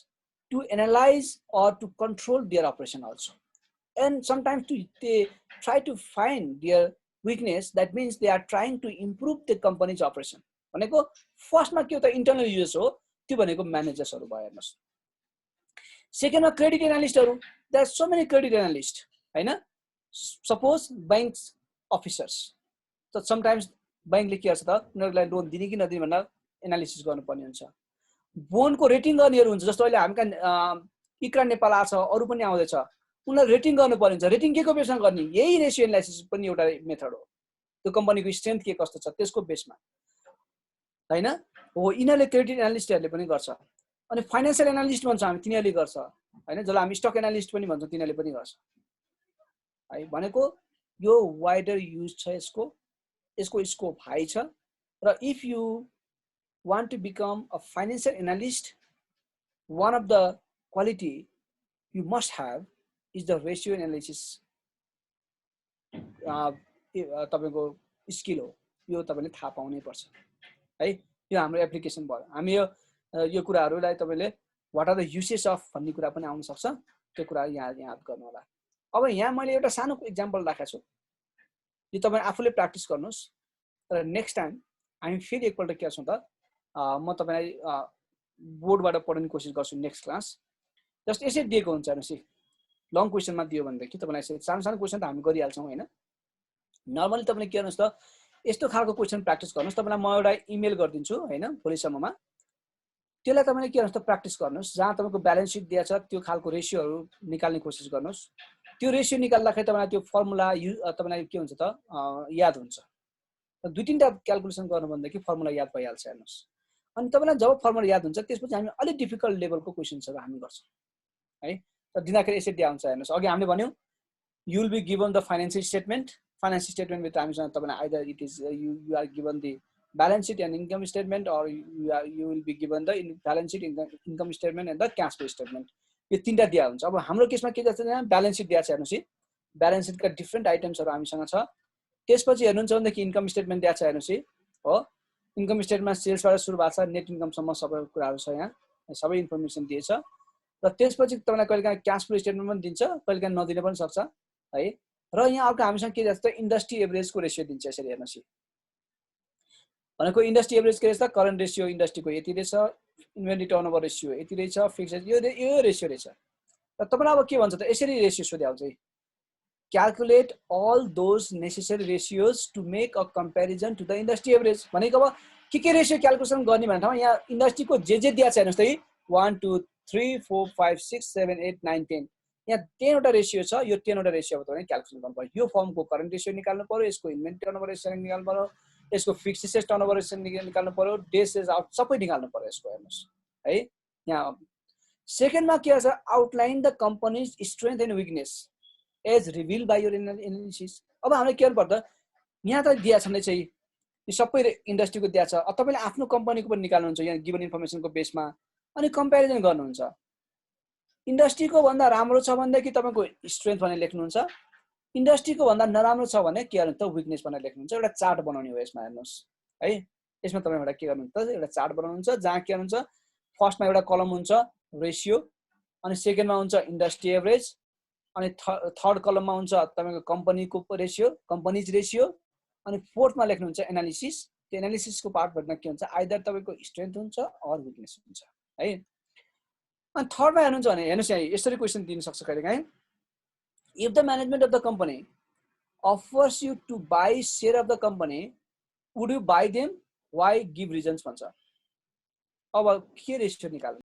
to analyze or to control their operation also and sometimes they try to find their weakness that means they are trying to improve the company's operation भनेको फर्स्टमा के हो त internal users हो त्यो भनेको म्यानेजर्सहरु भयो हेर्नुस् सेकेन्डमा क्रेडिट एनालिस्टहरु there are so many credit analyst हैन सपोज बैंक्स अफिसर्स त समटाइम्स बैंकले के गर्छ त उनीहरुलाई लोन दिने कि नदिने भनेर एनालिसिस गर्नुपर्ने हुन्छ बोन्डको रेटिङ गर्नेहरु हुन्छ जस्तो अहिले हामीका इक्रा नेपाल आछ अरु पनि आउँदैछ उनीहरु रेटिङ गर्नुपर्ने हुन्छ रेटिङ के को बेसमा गर्ने यही रेशियो एनालिसिस पनि एउटा मेथड हो त्यो कम्पनीको स्ट्रेन्थ के कस्तो छ त्यसको बेसमा हैन हो यिनीहरुले क्रेडिट एनालिस्टहरुले पनि गर्छ अनि फाइनान्शियल एनालिस्ट भन्छ हामी, तिनीहरूले गर्छ हैन, जसलाई हामी स्टक एनालिस्ट पनि भन्छौँ, तिनीहरूले पनि गर्छ है। भनेको यो वाइडर युज छ यसको स्कोप हाई छ। र if you want to become a financial analyst, one of the quality you must have is the ratio analysis. तपाईँको स्किल हो यो, तपाईँले थाहा पाउनै पर्छ है। यो हाम्रो एप्लिकेसन भयो। हामी यो कुराहरूलाई तपाईँले what are the uses of भन्ने कुरा पनि आउन सक्छ, त्यो कुरा यहाँ याद गर्नु होला। अब यहाँ मैले एउटा सानो इक्जाम्पल राखेको छु, यो तपाईँ आफूले प्र्याक्टिस गर्नुहोस्। र नेक्स्ट टाइम हामी फेरि एकपल्ट के गर्छौँ त, म तपाईँलाई बोर्डबाट पढाउने कोसिस गर्छु नेक्स्ट क्लास। जस्ट यसरी दिएको हुन्छ हेर्नुहोस्, लङ क्वेसनमा दियो भनेदेखि तपाईँलाई यसरी सानो सानो क्वेसन त हामी गरिहाल्छौँ होइन। नर्मली तपाईँले के गर्नुहोस् त, यस्तो खालको क्वेसन प्र्याक्टिस गर्नुहोस्। तपाईँलाई म एउटा इमेल गरिदिन्छु होइन भोलिसम्ममा, त्यसलाई तपाईँले के गर्नुहोस् त प्र्याक्टिस गर्नुहोस्। जहाँ तपाईँको ब्यालेन्स सिट दिएको छ त्यो खालको रेसियोहरू निकाल्ने कोसिस गर्नुहोस्। त्यो रेसियो निकाल्दाखेरि तपाईँलाई त्यो फर्मुला तपाईँलाई के हुन्छ त याद हुन्छ। 2-3टा क्यालकुलेसन गर्नु भनेदेखि फर्मुला याद भइहाल्छ हेर्नुहोस्। अनि तपाईँलाई जब फर्मुला याद हुन्छ त्यसपछि हामी अलिक डिफिकल्ट लेभलको क्वेसन्सहरू हामी गर्छौँ है। र दिँदाखेरि यसरी दिया हुन्छ हेर्नुहोस्। अघि हामीले भन्यौँ you will be given the financial statement. Financial स्टेटमेन्टभित्र हामीसँग तपाईँलाई either it is you are given the balance sheet and income statement, or you will be given the balance sheet, income statement and the cash flow statement. यो 3टा दिया हुन्छ। अब हाम्रो केसमा के जस्तो ब्यालेन्स सिट दिएको छ हेर्नुहोस्। ब्यालेन्स सिटका डिफ्रेन्ट आइटम्सहरू हामीसँग छ। त्यसपछि हेर्नुहुन्छ भनेदेखि इन्कम स्टेटमेन्ट दिएको छ हेर्नुहोस् हो। इन्कम स्टेटमेन्टमा सेल्सबाट सुरु भएको छ, नेट इन्कमसम्म सबै कुराहरू छ, यहाँ सबै इन्फर्मेसन दिएछ। र त्यसपछि तपाईँलाई कहिलेकाहीँ क्यास फ्लो स्टेटमेन्ट पनि दिन्छ, कहिलेकाहीँ नदिन पनि सक्छ है। र यहाँ अर्को हामीसँग के जस्तो इन्डस्ट्री एभरेजको रेसियो दिन्छ यसरी हेर्नुहोस्। भनेको इन्डस्ट्री एभरेज के रहेछ त, करेन्ट रेसियो इन्डस्ट्रीको यति रहेछ, इन्भेन्ट्री टर्नओभर रेसियो यति रहेछ, फिक्स यो रेसियो रहेछ। र तपाईँलाई अब के भन्छ त, यसरी रेसियो सोध्या हुन्छ। Calculate all those necessary ratios to make a comparison to the industry average. भनेको अब के रेसियो क्यालकुलेसन गर्ने भन्ने ठाउँमा यहाँ इन्डस्ट्रीको जे दिएको छ हेर्नुहोस् त, 1 2 3 4 5 6 7 8 9 10, यहाँ 10वटा रेसियो छ। यो 10वटा रेसियो अब तपाईँले क्यालकुलेसन गर्नु पर्यो। यो फर्मको करेन्ट रेसियो निकाल्नु पर्यो, यसको इन्भेन्ट्री टर्नओभर रेसियो निकाल्नु पर्यो, यसको फिक्स एसेट टर्नओभर रेसियो निकाल्नु पर्यो, डेज सेज आउट सबै निकाल्नु पर्यो यसको हेर्नुहोस् है। यहाँ सेकेन्डमा के छ, outline the company's strength and weakness as reveal by your analysis. अब हामीले के गर्नु पर्छ, यहाँ त दिएको छ भने चाहिँ यो सबै इन्डस्ट्रीको दिएको छ, तपाईँले आफ्नो कम्पनीको पनि निकाल्नुहुन्छ यहाँ गिभन इन्फर्मेसनको बेसमा, अनि कम्पेरिजन गर्नुहुन्छ। इन्डस्ट्रीको भन्दा राम्रो छ भनेदेखि तपाईँको स्ट्रेन्थ भनेर लेख्नुहुन्छ, इन्डस्ट्रीको भन्दा नराम्रो छ भने के गर्नु त विकनेस भनेर लेख्नुहुन्छ। एउटा चार्ट बनाउने हो यसमा हेर्नुहोस् है। यसमा तपाईँ एउटा के गर्नुहुन्छ त, एउटा चार्ट बनाउनुहुन्छ जहाँ के गर्नुहुन्छ, फर्स्टमा एउटा कलम हुन्छ रेसियो, अनि सेकेन्डमा हुन्छ इन्डस्ट्री एभरेज, अनि थर्ड कलममा हुन्छ तपाईँको कम्पनीको रेसियो, कम्पनीज रेसियो, अनि फोर्थमा लेख्नुहुन्छ एनालिसिस। त्यो एनालिसिसको पार्टभरिमा के हुन्छ, आइदर तपाईँको स्ट्रेन्थ हुन्छ अर विकनेस हुन्छ है। अनि थर्डमा हेर्नुहुन्छ भने हेर्नुहोस् यहाँ यसरी क्वेसन दिन सक्छ कहिलेकाहीँ, if the management of the company offers you to buy share of the company would you buy them, why, give reasons भन्छ। अब के रेसियो निकाल्नु